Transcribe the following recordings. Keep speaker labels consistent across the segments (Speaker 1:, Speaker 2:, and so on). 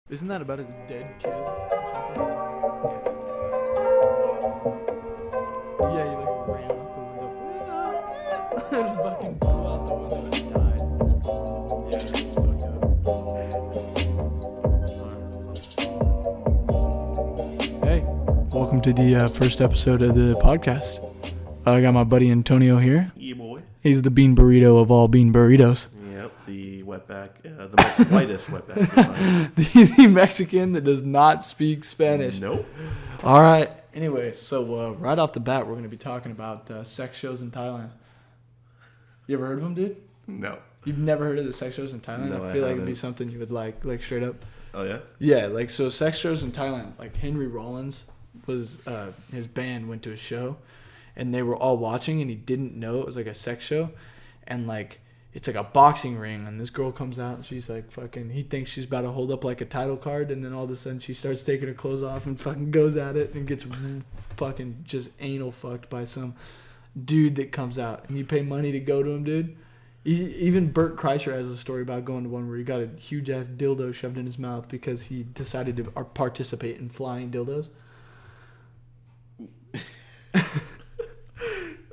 Speaker 1: Isn't that about a dead kid or something? Yeah, he like ran out the window and fucking blew out the window and died. Yeah, it's fucked up. Hey, welcome to the first episode of the podcast. I got my buddy Antonio here.
Speaker 2: Yeah, boy.
Speaker 1: He's the bean burrito of all bean burritos.
Speaker 2: Yep, the wetback, the most whitest wetback.
Speaker 1: the Mexican that does not speak Spanish.
Speaker 2: Nope.
Speaker 1: All right. Anyway, so right off the bat, we're going to be talking about sex shows in Thailand. You ever heard of them, dude?
Speaker 2: No.
Speaker 1: You've never heard of the sex shows in Thailand?
Speaker 2: No,
Speaker 1: I feel like it'd
Speaker 2: haven't.
Speaker 1: be something you would like straight up.
Speaker 2: Oh, yeah?
Speaker 1: Yeah, like, so sex shows in Thailand, like Henry Rollins was, his band went to a show, and they were all watching, and he didn't know it was like a sex show, and like, it's like a boxing ring, and this girl comes out, and she's like fucking, he thinks she's about to hold up like a title card, and then all of a sudden she starts taking her clothes off and fucking goes at it and gets fucking just anal fucked by some dude that comes out, and you pay money to go to him, dude. Even Bert Kreischer has a story about going to one where he got a huge ass dildo shoved in his mouth because he decided to participate in flying dildos.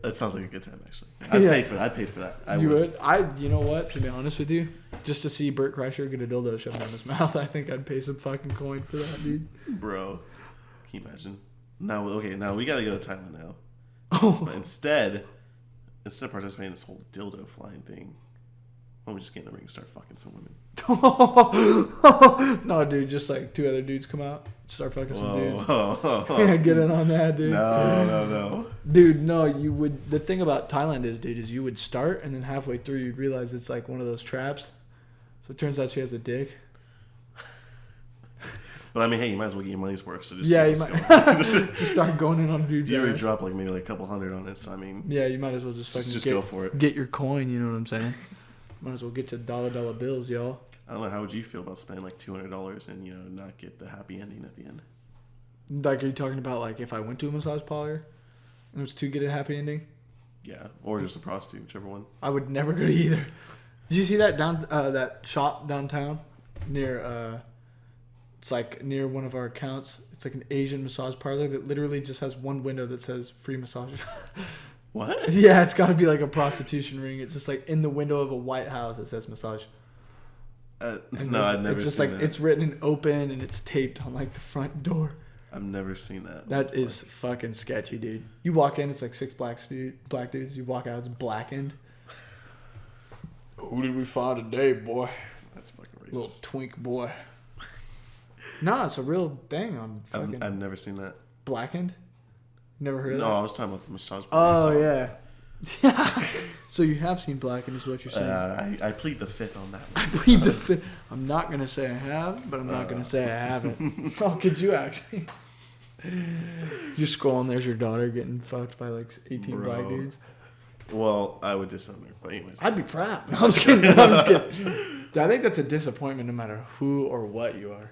Speaker 2: That sounds like a good time, actually. I'd pay for that.
Speaker 1: You would? You know what? To be honest with you, just to see Bert Kreischer get a dildo shoved in his mouth, I think I'd pay some fucking coin for that, dude.
Speaker 2: Bro, can you imagine? Now we gotta go to Thailand now.
Speaker 1: Oh.
Speaker 2: But instead of participating in this whole dildo flying thing, why don't we just get in the ring and start fucking some women?
Speaker 1: No, dude, just like two other dudes come out, start fucking some dudes.
Speaker 2: Whoa.
Speaker 1: Yeah, get in on that, dude.
Speaker 2: No.
Speaker 1: Dude, no, you would. The thing about Thailand is you would start, and then halfway through you'd realize it's like one of those traps. So it turns out she has a dick.
Speaker 2: But I mean, hey, you might as well get your money's worth. So just
Speaker 1: Yeah, you might just start going in on dudes.
Speaker 2: You already drop like maybe like a couple hundred on it. So I mean,
Speaker 1: yeah, you might as well just fucking
Speaker 2: go for it.
Speaker 1: Get your coin. You know what I'm saying? Might as well get to dollar bills, y'all.
Speaker 2: I don't know. How would you feel about spending like $200 and not get the happy ending at the end?
Speaker 1: Like, are you talking about like if I went to a massage parlor and it was to get a happy ending?
Speaker 2: Yeah, or just a prostitute, whichever one.
Speaker 1: I would never go to either. Did you see that that shop downtown near it's like near one of our accounts? It's like an Asian massage parlor that literally just has one window that says free massage.
Speaker 2: What?
Speaker 1: Yeah, it's got to be like a prostitution ring. It's just like in the window of a White House that says massage.
Speaker 2: No, I've never
Speaker 1: it's just
Speaker 2: seen
Speaker 1: like
Speaker 2: that.
Speaker 1: it's written in open and it's taped on like the front door.
Speaker 2: I've never seen that.
Speaker 1: That is fucking sketchy, dude. You walk in, it's like six black dudes. You walk out, it's blackened. Who did we find today, boy?
Speaker 2: That's fucking racist.
Speaker 1: Little twink boy. Nah, it's a real thing on fucking
Speaker 2: I've never seen that.
Speaker 1: blackened. Never heard of that?
Speaker 2: No, I was talking about the massage.
Speaker 1: Oh yeah. So you have seen Blackened, is what you're saying?
Speaker 2: I plead the fifth on that one.
Speaker 1: I plead the fifth. I'm not gonna say I have, but I'm not gonna say I haven't. Oh, could you actually? You're scrolling. There's your daughter getting fucked by like 18 black dudes.
Speaker 2: Well, I would disown her, but anyways.
Speaker 1: I'd be proud. No, I'm just kidding. Dude, I think that's a disappointment no matter who or what you are.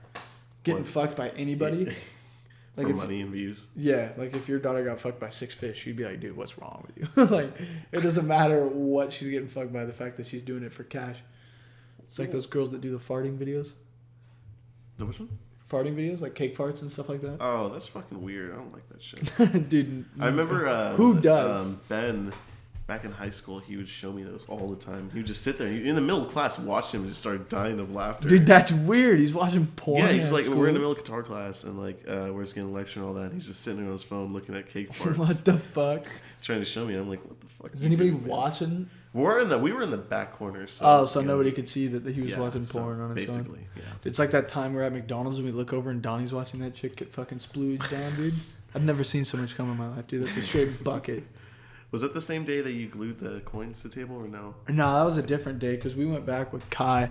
Speaker 1: Getting fucked by anybody.
Speaker 2: Like for money and views.
Speaker 1: Yeah, like if your daughter got fucked by 6 fish, you'd be like, dude, what's wrong with you? Like, it doesn't matter what she's getting fucked by, the fact that she's doing it for cash. It's like those girls that do the farting videos.
Speaker 2: The which one?
Speaker 1: Farting videos, like cake farts and stuff like that.
Speaker 2: Oh, that's fucking weird. I don't like that shit.
Speaker 1: Dude.
Speaker 2: I remember...
Speaker 1: who does?
Speaker 2: Ben... Back in high school, he would show me those all the time. He would just sit there. In the middle of class, watch him and just start dying of laughter.
Speaker 1: Dude, that's weird. He's watching porn.
Speaker 2: Yeah, he's like,
Speaker 1: school.
Speaker 2: we're in the middle of guitar class, and like, we're just getting a lecture and all that. And he's just sitting there on his phone looking at cake farts.
Speaker 1: What the fuck?
Speaker 2: Trying to show me. I'm like, what the fuck?
Speaker 1: Is anybody watching?
Speaker 2: We were in the back corner. So
Speaker 1: so nobody could see that he was watching porn on his phone.
Speaker 2: Basically, yeah.
Speaker 1: It's like that time we're at McDonald's and we look over and Donnie's watching that chick get fucking splooged down, dude. I've never seen so much cum in my life, dude. That's a straight bucket.
Speaker 2: Was it the same day that you glued the coins to the table or no?
Speaker 1: No, that was a different day because we went back with Kai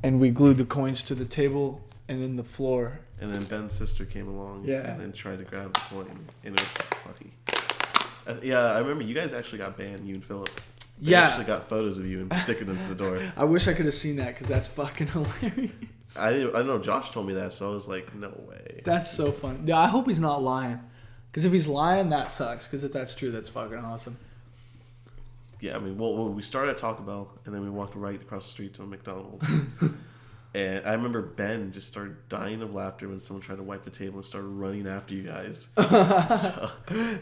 Speaker 1: and we glued the coins to the table and then the floor.
Speaker 2: And then Ben's sister came along and then tried to grab the coin, and it was so funny. Yeah, I remember you guys actually got banned, you and Philip. They actually got photos of you and sticking them to the door.
Speaker 1: I wish I could have seen that because that's fucking hilarious.
Speaker 2: I know Josh told me that, so I was like, no way.
Speaker 1: That's so funny. Yeah, I hope he's not lying. Because if he's lying, that sucks. Because if that's true, that's fucking awesome.
Speaker 2: Yeah, I mean, well, we started at Taco Bell, and then we walked right across the street to a McDonald's. And I remember Ben just started dying of laughter when someone tried to wipe the table and started running after you guys. So,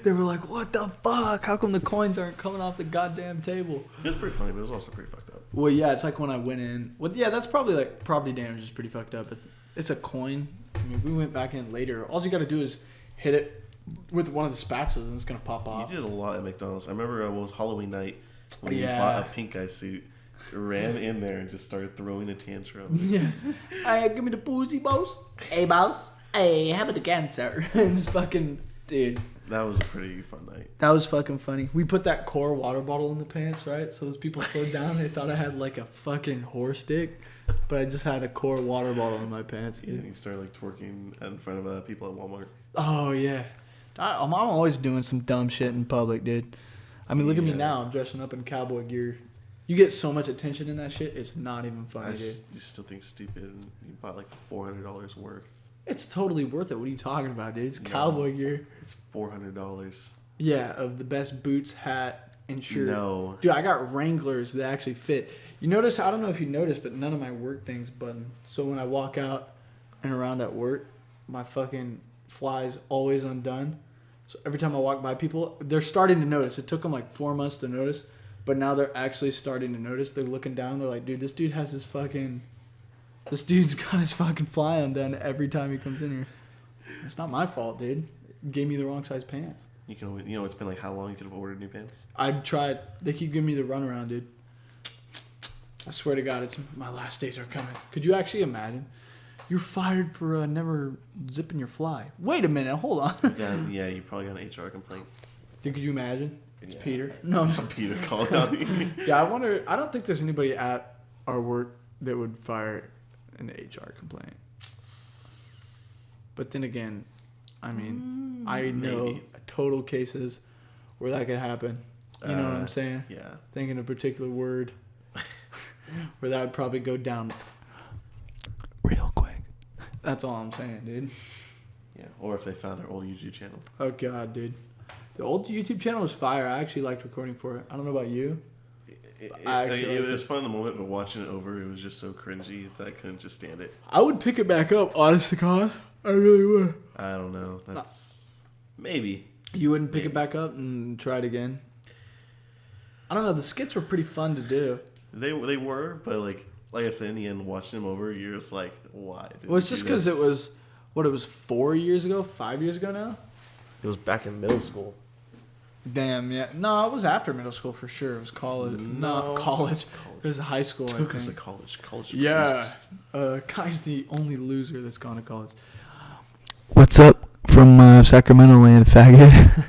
Speaker 1: they were like, what the fuck? How come the coins aren't coming off the goddamn table?
Speaker 2: It was pretty funny, but it was also pretty fucked up.
Speaker 1: Well, yeah, it's like when I went in. Well, yeah, that's probably like property damage is pretty fucked up. It's a coin. I mean, we went back in later. All you got to do is hit it with one of the spatulas and it's going to pop off.
Speaker 2: You did a lot at McDonald's. I remember it was Halloween night when you bought a pink guy suit. Ran in there and just started throwing a tantrum.
Speaker 1: Yeah. Hey, give me the boozy, boss. Hey, boss. Hey, how about the cancer? And just fucking, dude.
Speaker 2: That was a pretty fun night.
Speaker 1: That was fucking funny. We put that core water bottle in the pants, right? So those people slowed down. They thought I had like a fucking horse dick. But I just had a core water bottle in my pants.
Speaker 2: Yeah, and you started like twerking in front of people at Walmart.
Speaker 1: Oh, yeah. I'm always doing some dumb shit in public, dude. I mean, look at me now. I'm dressing up in cowboy gear. You get so much attention in that shit, it's not even funny, dude.
Speaker 2: You still think stupid. You bought like $400 worth.
Speaker 1: It's totally worth it. What are you talking about, dude? It's cowboy gear.
Speaker 2: It's $400.
Speaker 1: Yeah, of the best boots, hat, and shirt.
Speaker 2: No.
Speaker 1: Dude, I got Wranglers that actually fit. You notice, I don't know if you noticed, but none of my work things button. So when I walk out and around at work, my fucking fly's always undone. So every time I walk by people, they're starting to notice. It took them like 4 months to notice. But now they're actually starting to notice. They're looking down. They're like, dude, this dude's got his fucking fly undone every time he comes in here. It's not my fault, dude. It gave me the wrong size pants.
Speaker 2: It's been like how long you could have ordered new pants?
Speaker 1: I've tried. They keep giving me the runaround, dude. I swear to God, my last days are coming. Could you actually imagine? You're fired for never zipping your fly. Wait a minute. Hold on.
Speaker 2: Yeah, you probably got an HR complaint.
Speaker 1: Could you imagine? It's Peter.
Speaker 2: No, I'm Peter calling out you.
Speaker 1: Yeah, I wonder. I don't think there's anybody at our work that would fire an HR complaint. But then again, I mean, I know total cases where that could happen. You know what I'm saying?
Speaker 2: Yeah.
Speaker 1: Thinking a particular word where that would probably go down real quick. That's all I'm saying, dude.
Speaker 2: Yeah, or if they found our old YouTube channel.
Speaker 1: Oh, God, dude. The old YouTube channel was fire. I actually liked recording for it. I don't know about you.
Speaker 2: It was fun in the moment, but watching it over, it was just so cringy that I couldn't just stand it.
Speaker 1: I would pick it back up, honest to God. I really would.
Speaker 2: I don't know. That's maybe.
Speaker 1: You wouldn't pick it back up and try it again? I don't know. The skits were pretty fun to do.
Speaker 2: They were, but like I said, in the end, watching them over, you're just like, why?
Speaker 1: Well, it's just because it was 4 years ago, 5 years ago now?
Speaker 2: It was back in middle school.
Speaker 1: Damn, yeah. No, it was after middle school for sure. It was college. No, college. It was high school, I think.
Speaker 2: Us to college.
Speaker 1: Yeah. Kai's the only loser that's gone to college. What's up from Sacramento land, faggot?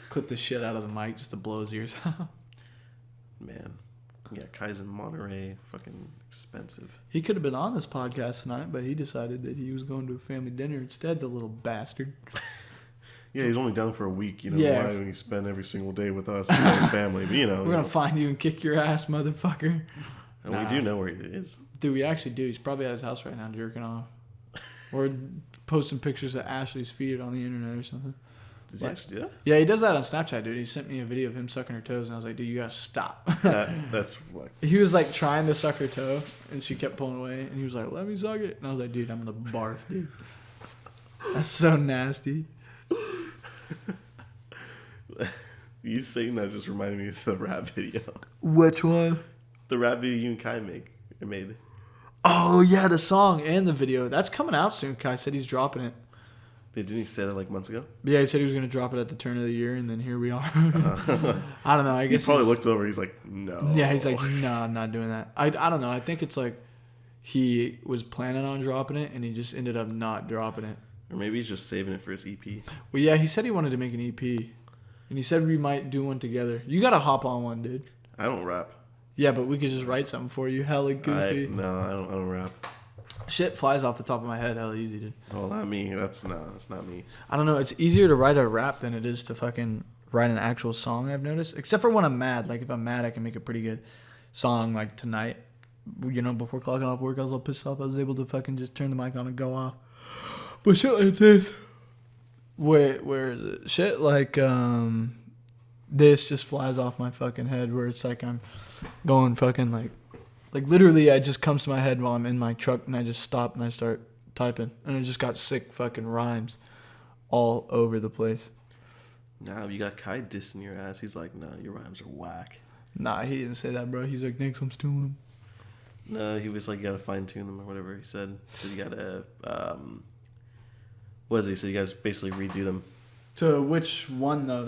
Speaker 1: Clip the shit out of the mic just to blow his ears out.
Speaker 2: Man. Yeah, Kai's in Monterey. Fucking expensive.
Speaker 1: He could have been on this podcast tonight, but he decided that he was going to a family dinner instead, the little bastard.
Speaker 2: Yeah, he's only down for a week. Why would he spend every single day with us and his family? But,
Speaker 1: we're going to find you and kick your ass, motherfucker.
Speaker 2: And we do know where he is.
Speaker 1: Dude, we actually do. He's probably at his house right now jerking off. Or posting pictures of Ashley's feet on the internet or something.
Speaker 2: Does he actually do that?
Speaker 1: Yeah, he does that on Snapchat, dude. He sent me a video of him sucking her toes, and I was like, dude, you got to stop.
Speaker 2: That's what.
Speaker 1: He was like trying to suck her toe, and she kept pulling away, and he was like, let me suck it. And I was like, dude, I'm going to barf, dude. That's so nasty.
Speaker 2: You saying that just reminded me of the rap video.
Speaker 1: Which one?
Speaker 2: The rap video you and Kai made.
Speaker 1: Oh, yeah, the song and the video. That's coming out soon. Kai said he's dropping it.
Speaker 2: Didn't he say that like months ago?
Speaker 1: Yeah, he said he was going to drop it at the turn of the year, and then here we are. I don't know. I guess
Speaker 2: he probably looked over. He's like, no.
Speaker 1: Yeah, he's like, no, I'm not doing that. I don't know. I think it's like he was planning on dropping it, and he just ended up not dropping it.
Speaker 2: Or maybe he's just saving it for his EP.
Speaker 1: Well, yeah, he said he wanted to make an EP. And he said we might do one together. You got to hop on one, dude.
Speaker 2: I don't rap.
Speaker 1: Yeah, but we could just write something for you. Hella goofy.
Speaker 2: I don't rap.
Speaker 1: Shit flies off the top of my head. Hella easy, dude.
Speaker 2: Well, not me. That's not me.
Speaker 1: I don't know. It's easier to write a rap than it is to fucking write an actual song, I've noticed. Except for when I'm mad. Like, if I'm mad, I can make a pretty good song. Like, tonight, before clocking off work, I was all pissed off. I was able to fucking just turn the mic on and go off. But shit like this. Wait, where is it? Shit like this just flies off my fucking head where it's like I'm going fucking like Like, literally, it just comes to my head while I'm in my truck, and I just stop and I start typing. And I just got sick fucking rhymes all over the place.
Speaker 2: Nah, you got Kai dissing your ass. He's like, nah, your rhymes are whack.
Speaker 1: Nah, he didn't say that, bro. He's like, thanks, I'm stealing them.
Speaker 2: No, he was like, you gotta fine-tune them or whatever he said. So you gotta, what is he? So you guys basically redo them.
Speaker 1: To which one, though?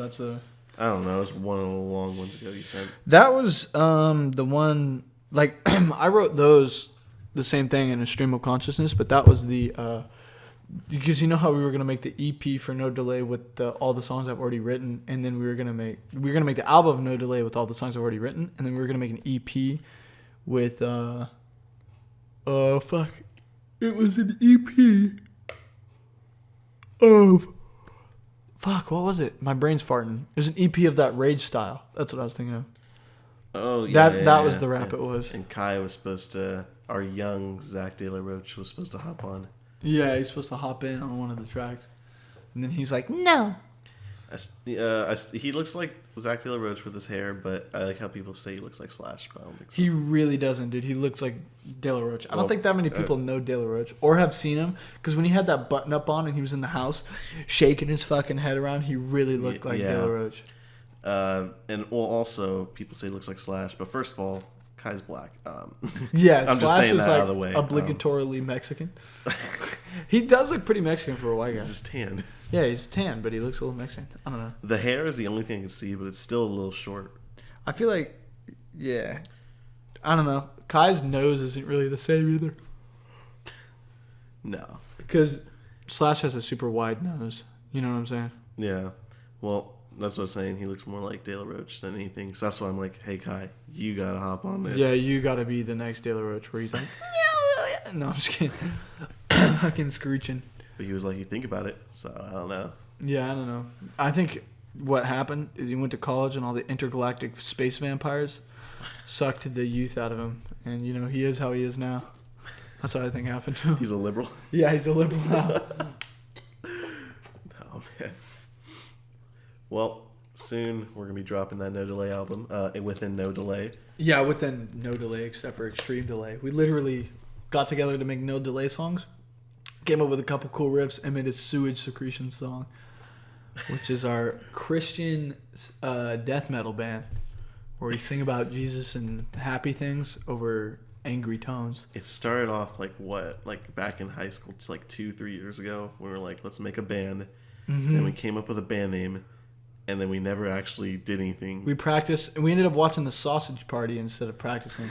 Speaker 2: I don't know. It was one of the long ones ago you sent.
Speaker 1: That was the one, like, I wrote those, the same thing in a stream of consciousness, but that was the, because you know how we were going to make the EP for No Delay with all the songs I've already written, and then we were going to make the album of No Delay with all the songs I've already written, and then we were going to make an EP with, it was an EP of... Fuck, what was it? My brain's farting. It was an EP of that Rage style. That's what I was thinking of.
Speaker 2: Oh, yeah.
Speaker 1: That was the rap it was.
Speaker 2: And Kai was supposed to... Our young Zach De La Roche was supposed to hop on.
Speaker 1: Yeah, he's supposed to hop in on one of the tracks. And then he's like, no.
Speaker 2: He looks like Zach De La Roche with his hair, but I like how people say he looks like Slash, but I don't think so.
Speaker 1: He really doesn't, dude. He looks like De La Roche. I don't think that many people know De La Roche or have seen him, because when he had that button up on and he was in the house shaking his fucking head around, he really looked like De La Roche.
Speaker 2: Also, people say he looks like Slash, but first of all, Kai's black.
Speaker 1: Yeah,
Speaker 2: I'm
Speaker 1: Slash
Speaker 2: just saying
Speaker 1: is
Speaker 2: that
Speaker 1: like
Speaker 2: out of the way.
Speaker 1: Obligatorily Mexican. He does look pretty Mexican for a white guy.
Speaker 2: He's just tan.
Speaker 1: Yeah, he's tan, but he looks a little Mexican. I don't know.
Speaker 2: The hair is the only thing I can see, but it's still a little short.
Speaker 1: I feel like, yeah. I don't know. Kai's nose isn't really the same either.
Speaker 2: No.
Speaker 1: Because Slash has a super wide nose. You know what I'm saying?
Speaker 2: Yeah. Well, that's what I'm saying. He looks more like De La Roche than anything. So that's why I'm like, hey, Kai, you got to hop on this.
Speaker 1: Yeah, you got to be the next De La Roche where he's like, no, I'm just kidding. Fucking screeching.
Speaker 2: But he was like, you think about it. So I don't know.
Speaker 1: Yeah, I don't know. I think what happened is he went to college and all the intergalactic space vampires sucked the youth out of him. And, you know, he is how he is now. That's what I think happened to him.
Speaker 2: He's a liberal?
Speaker 1: Yeah, he's a liberal now.
Speaker 2: Oh, man. Well, soon we're going to be dropping that No Delay album within No Delay.
Speaker 1: Yeah, within No Delay except for Extreme Delay. We literally got together to make No Delay songs. Came up with a couple cool riffs and made a Sewage Secretion song, which is our Christian death metal band, where we sing about Jesus and happy things over angry tones.
Speaker 2: It started off like back in high school, just like 2-3 years ago. We were like, let's make a band. Mm-hmm. And we came up with a band name, and then we never actually did anything.
Speaker 1: We practiced, and we ended up watching the Sausage Party instead of practicing.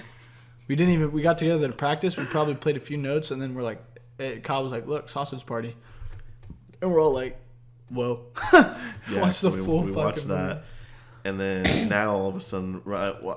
Speaker 1: We got together to practice. We probably played a few notes, and then we're like, Kyle was like, look, Sausage Party. And we're all like, whoa.
Speaker 2: Watch the full we watched that. Movie. And then now all of a sudden,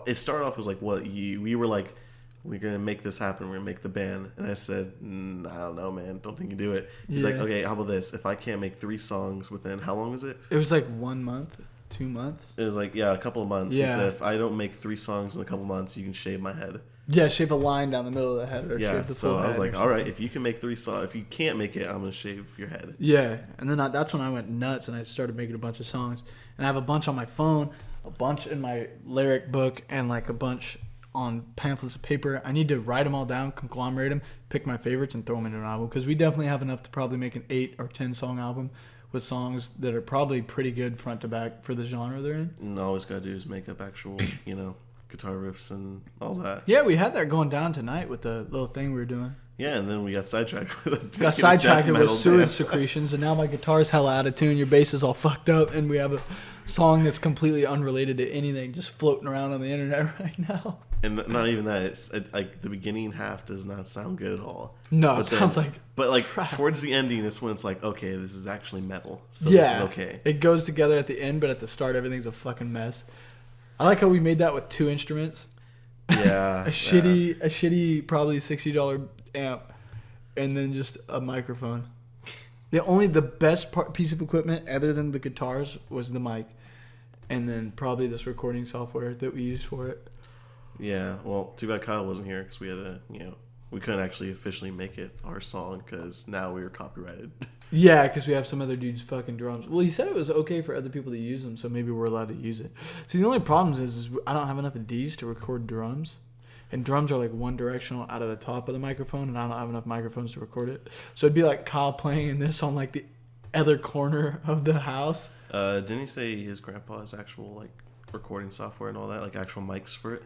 Speaker 2: it started off as like, we were like, we're going to make this happen. We're going to make the band. And I said, I don't know, man. Don't think you do it. He's like, okay, how about this? If I can't make 3 songs within, how long was it?
Speaker 1: It was like 1 month, 2 months.
Speaker 2: It was like, a couple of months.
Speaker 1: Yeah.
Speaker 2: He said, if I don't make 3 songs in a couple of months, you can shave my head.
Speaker 1: Yeah, shape a line down the middle of the head. Or
Speaker 2: yeah,
Speaker 1: shape the
Speaker 2: so I was like, all right, if you can make 3 songs, if you can't make it, I'm going to shave your head.
Speaker 1: Yeah, and then that's when I went nuts and I started making a bunch of songs. And I have a bunch on my phone, a bunch in my lyric book, and like a bunch on pamphlets of paper. I need to write them all down, conglomerate them, pick my favorites, and throw them into an album. Because we definitely have enough to probably make an 8 or 10 song album with songs that are probably pretty good front to back for the genre they're in.
Speaker 2: And all we got to do is make up actual, guitar riffs and all that.
Speaker 1: Yeah, we had that going down tonight with the little thing we were doing.
Speaker 2: Yeah, and then we got sidetracked with
Speaker 1: Sewage Secretions, and now my guitar's hella out of tune, your bass is all fucked up, and we have a song that's completely unrelated to anything just floating around on the internet right now.
Speaker 2: And not even that, it's like the beginning half does not sound good at all.
Speaker 1: No, it sounds like
Speaker 2: But like
Speaker 1: crap.
Speaker 2: Towards the ending, it's when it's like, okay, this is actually metal, so this is okay.
Speaker 1: It goes together at the end, but at the start, everything's a fucking mess. I like how we made that with 2 instruments.
Speaker 2: Yeah.
Speaker 1: a shitty, probably $60 amp, and then just a microphone. The best piece of equipment other than the guitars was the mic, and then probably this recording software that we used for it.
Speaker 2: Yeah, well, too bad Kyle wasn't here because we had we couldn't actually officially make it our song because now we were copyrighted.
Speaker 1: Yeah, because we have some other dude's fucking drums. Well, he said it was okay for other people to use them, so maybe we're allowed to use it. See, the only problem is I don't have enough of these to record drums. and drums are like one directional out of the top of the microphone, and I don't have enough microphones to record it. So it'd be like Kyle playing in this on like the other corner of the house.
Speaker 2: Didn't he say his grandpa has actual like recording software and all that, like actual mics for it?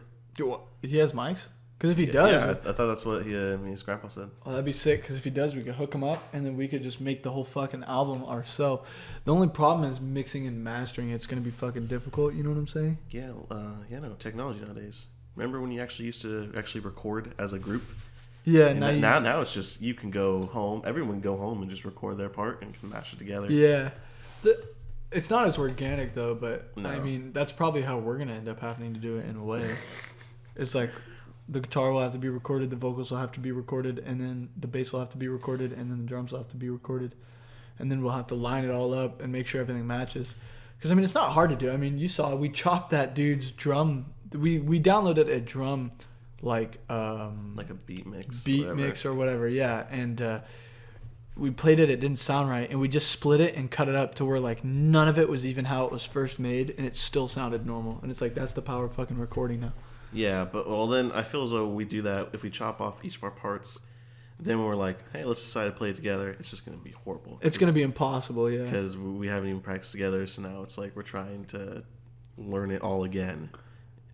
Speaker 1: He has mics? Because if he does...
Speaker 2: Yeah, I thought that's what his grandpa said.
Speaker 1: Oh, that'd be sick, because if he does, we could hook him up, and then we could just make the whole fucking album ourselves. The only problem is mixing and mastering. It's going to be fucking difficult, you know what I'm saying?
Speaker 2: Yeah, no, technology nowadays. Remember when you actually used to actually record as a group?
Speaker 1: Yeah,
Speaker 2: now it's just, you can go home, everyone can go home and just record their part and can mash it together.
Speaker 1: Yeah. It's not as organic, though, but,
Speaker 2: no.
Speaker 1: I mean, that's probably how we're going to end up having to do it in a way. It's like... The guitar will have to be recorded, the vocals will have to be recorded, and then the bass will have to be recorded, and then the drums will have to be recorded. And then we'll have to line it all up and make sure everything matches. Because, I mean, it's not hard to do. I mean, you saw, we chopped that dude's drum. We downloaded a drum, like a
Speaker 2: beat mix.
Speaker 1: Mix or whatever, yeah. And we played it, it didn't sound right. And we just split it and cut it up to where, like, none of it was even how it was first made, and it still sounded normal. And it's like, that's the power of fucking recording now.
Speaker 2: Yeah, but well then I feel as though we do that if we chop off each of our parts, then we're like, hey, let's decide to play it together. It's just going to be horrible.
Speaker 1: It's going to be impossible, yeah.
Speaker 2: Because we haven't even practiced together, so now it's like we're trying to learn it all again.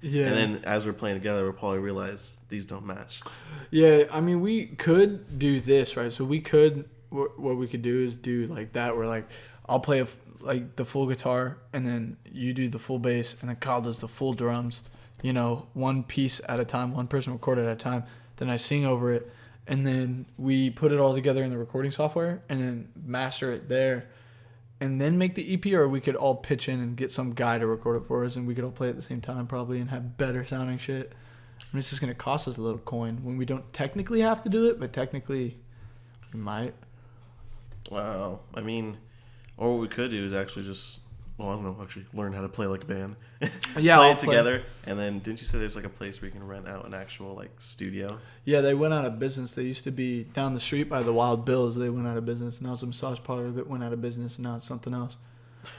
Speaker 2: Yeah. And then as we're playing together, we'll probably realize these don't match.
Speaker 1: Yeah, I mean, we could do this, right? So we could, what we could do is do like that, where like I'll play like the full guitar, and then you do the full bass, and then Kyle does the full drums. You know, one piece at a time, one person recorded at a time. Then I sing over it, and then we put it all together in the recording software, and then master it there, and then make the EP. Or we could all pitch in and get some guy to record it for us, and we could all play at the same time probably and have better sounding shit. I mean, it's just gonna cost us a little coin when we don't technically have to do it, but technically we might.
Speaker 2: Wow, I mean, or what we could do is actually just. Well, I don't know, actually learn how to play like a band.
Speaker 1: Yeah,
Speaker 2: play it together. And then, didn't you say there's like a place where you can rent out an actual like studio?
Speaker 1: Yeah, they went out of business. They used to be down the street by the Wild Bills. They went out of business. Now it's a massage parlor that went out of business, and now it's something else.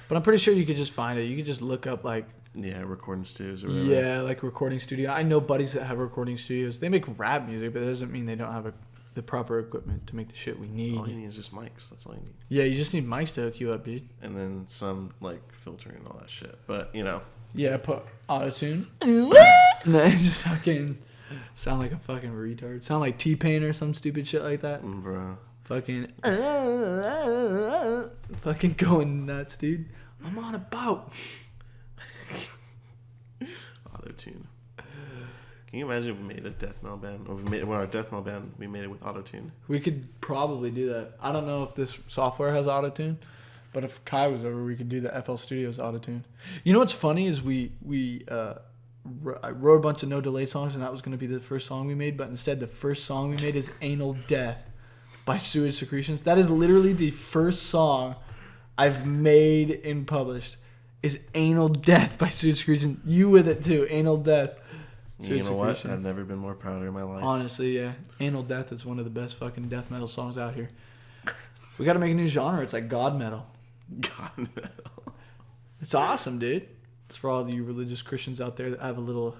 Speaker 1: But I'm pretty sure you could just find it. You could just look up like...
Speaker 2: Yeah, recording studios or whatever.
Speaker 1: Yeah, like recording studio. I know buddies that have recording studios. They make rap music, but that doesn't mean they don't have the proper equipment to make the shit we need.
Speaker 2: All you need is just mics. That's all you need.
Speaker 1: Yeah, you just need mics to hook you up, dude.
Speaker 2: And then some like filtering and all that shit. But you know.
Speaker 1: Yeah, put auto-tune. And then just fucking sound like a fucking retard. Sound like T-Pain or some stupid shit like that.
Speaker 2: Bro.
Speaker 1: Fucking fucking going nuts, dude. I'm on a boat.
Speaker 2: Auto-tune. Can you imagine if we made a death metal band? Or when our death metal band, we made it with auto-tune?
Speaker 1: We could probably do that. I don't know if this software has auto-tune, but if Kai was over, we could do the FL Studios auto-tune. You know what's funny is I wrote a bunch of no delay songs, and that was going to be the first song we made, but instead the first song we made is Anal Death by Sewage Secretions. That is literally the first song I've made and published is Anal Death by Sewage Secretions. You with it too, Anal Death.
Speaker 2: You know what? I've never been more prouder in my life.
Speaker 1: Honestly, yeah. Anal Death is one of the best fucking death metal songs out here. We got to make a new genre. It's like God metal.
Speaker 2: God metal.
Speaker 1: It's awesome, dude. It's for all you religious Christians out there that have a little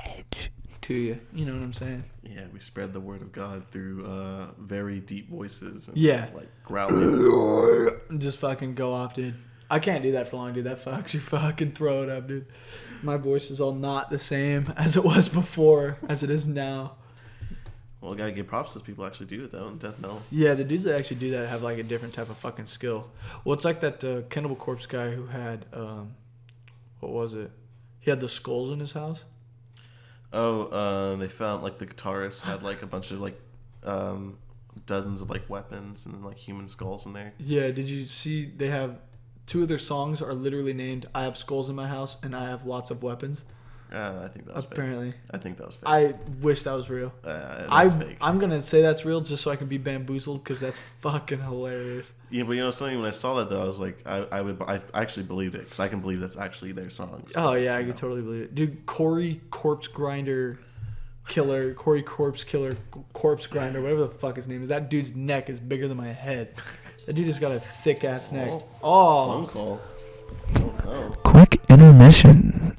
Speaker 1: edge to you. You know what I'm saying?
Speaker 2: Yeah, we spread the word of God through very deep voices. And,
Speaker 1: yeah.
Speaker 2: Like growling.
Speaker 1: Just fucking go off, dude. I can't do that for long, dude. That fucks your fucking throat up, dude. My voice is all not the same as it was before, as it is now.
Speaker 2: Well, I gotta give props to those people who actually do it, though, in death metal.
Speaker 1: Yeah, the dudes that actually do that have, like, a different type of fucking skill. Well, it's like that Cannibal Corpse guy who had, what was it? He had the skulls in his house.
Speaker 2: Oh, they found, like, the guitarist had, like, a bunch of, like, dozens of, like, weapons and, like, human skulls in there.
Speaker 1: Yeah, did you see they have... Two of their songs are literally named "I Have Skulls in My House" and "I Have Lots of Weapons."
Speaker 2: I think that was
Speaker 1: apparently.
Speaker 2: Fake. I think that was fake.
Speaker 1: I wish that was real.
Speaker 2: That's fake.
Speaker 1: I'm gonna say that's real just so I can be bamboozled because that's fucking hilarious.
Speaker 2: Yeah, but you know something? When I saw that though, I was like, I actually believed it because I can believe that's actually their songs.
Speaker 1: Oh yeah, I could totally believe it, dude. Corpse Grinder, Corpse Grinder, whatever the fuck his name is. That dude's neck is bigger than my head. That dude has got a thick ass neck.
Speaker 2: Phone call. Oh no.
Speaker 1: Quick intermission.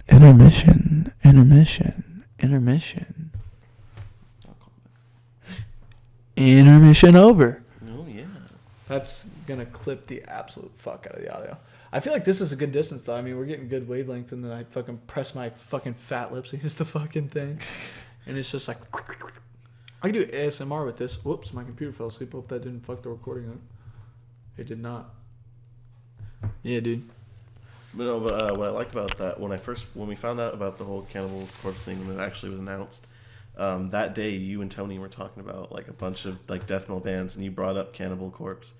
Speaker 1: intermission. Intermission over.
Speaker 2: Oh, yeah.
Speaker 1: That's going to clip the absolute fuck out of the audio. I feel like this is a good distance, though. I mean, we're getting good wavelength, and then I fucking press my fucking fat lips against the fucking thing. And it's just like... I can do ASMR with this. Whoops, my computer fell asleep. Hope that didn't fuck the recording up. It did not. Yeah, dude.
Speaker 2: But no, what I like about that, when we found out about the whole Cannibal Corpse thing, when it actually was announced, that day you and Tony were talking about like a bunch of like death metal bands, and you brought up Cannibal Corpse,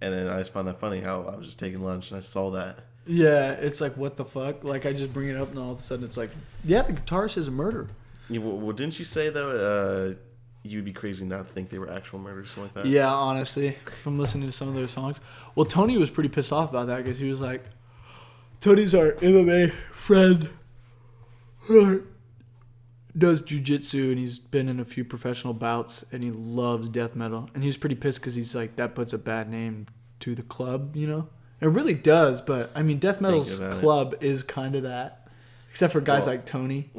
Speaker 2: and then I just found that funny how I was just taking lunch and I saw that.
Speaker 1: Yeah, it's like, what the fuck? Like, I just bring it up and all of a sudden it's like, yeah, the guitarist is a murderer.
Speaker 2: Yeah, well, didn't you say though you'd be crazy not to think they were actual murders or something like that?
Speaker 1: Yeah, honestly, from listening to some of their songs. Well, Tony was pretty pissed off about that because he was like, Tony's our MMA friend, does jiu-jitsu, and he's been in a few professional bouts, and he loves death metal. And he's pretty pissed because he's like, that puts a bad name to the club, you know? It really does, but, I mean, death metal's club is kind of that. Except for guys like Tony.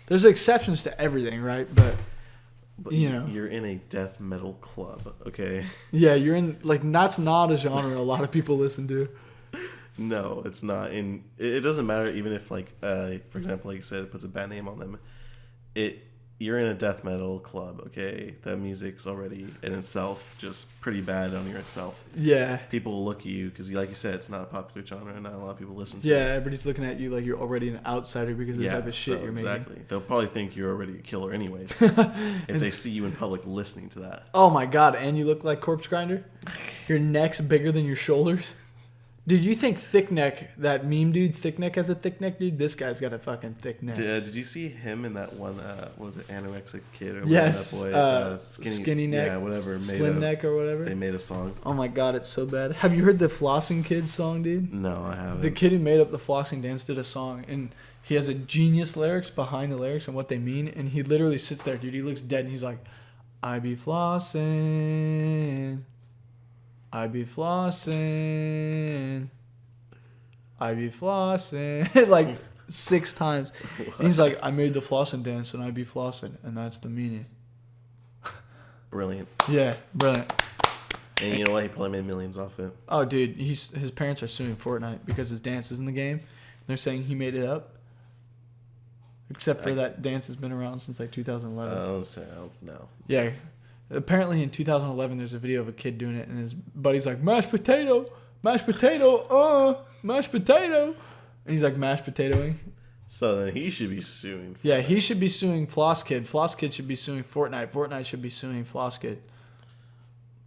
Speaker 1: There's exceptions to everything, right? But you know,
Speaker 2: you're in a death metal club, okay?
Speaker 1: Yeah, you're in, like, that's not a genre a lot of people listen to.
Speaker 2: No, it's not. And it doesn't matter even if, like, for example, like you said, it puts a bad name on them. You're in a death metal club, okay? That music's already in itself just pretty bad on yourself.
Speaker 1: Yeah.
Speaker 2: People will look at you because, like you said, it's not a popular genre and not a lot of people listen to it.
Speaker 1: Yeah, everybody's looking at you like you're already an outsider because of the type of shit you're making.
Speaker 2: Exactly. They'll probably think you're already a killer anyways if they see you in public listening to that.
Speaker 1: Oh my god, and you look like Corpse Grinder? Your neck's bigger than your shoulders? Dude, you think Thick Neck, that meme dude, Thick Neck has a thick neck, dude? This guy's got a fucking thick neck.
Speaker 2: Did you see him in that one, what was it, Anorexic Kid? Or
Speaker 1: yes.
Speaker 2: That boy,
Speaker 1: skinny neck.
Speaker 2: Yeah, whatever.
Speaker 1: Slim neck or whatever.
Speaker 2: They made a song.
Speaker 1: Oh my god, it's so bad. Have you heard the Flossing Kid song, dude?
Speaker 2: No, I haven't.
Speaker 1: The kid who made up the Flossing Dance did a song, and he has a genius lyrics behind the lyrics and what they mean, and he literally sits there, dude. He looks dead, and he's like, I be flossing. I be flossing. I be flossing. Like 6 times. And he's like, I made the flossing dance and I be flossing. And that's the meaning.
Speaker 2: Brilliant.
Speaker 1: Yeah, brilliant.
Speaker 2: And you know what? He probably made millions off it.
Speaker 1: Oh, dude. His parents are suing Fortnite because his dance is in the game. They're saying he made it up. Except for that dance has been around since like 2011.
Speaker 2: No.
Speaker 1: Yeah. Apparently in 2011 there's a video of a kid doing it and his buddy's like, mashed potato. Mashed potato, mashed potato. And he's like mashed potatoing.
Speaker 2: So then he should be suing.
Speaker 1: Yeah, he should be suing Floss Kid. Floss Kid should be suing Fortnite. Fortnite should be suing Floss Kid.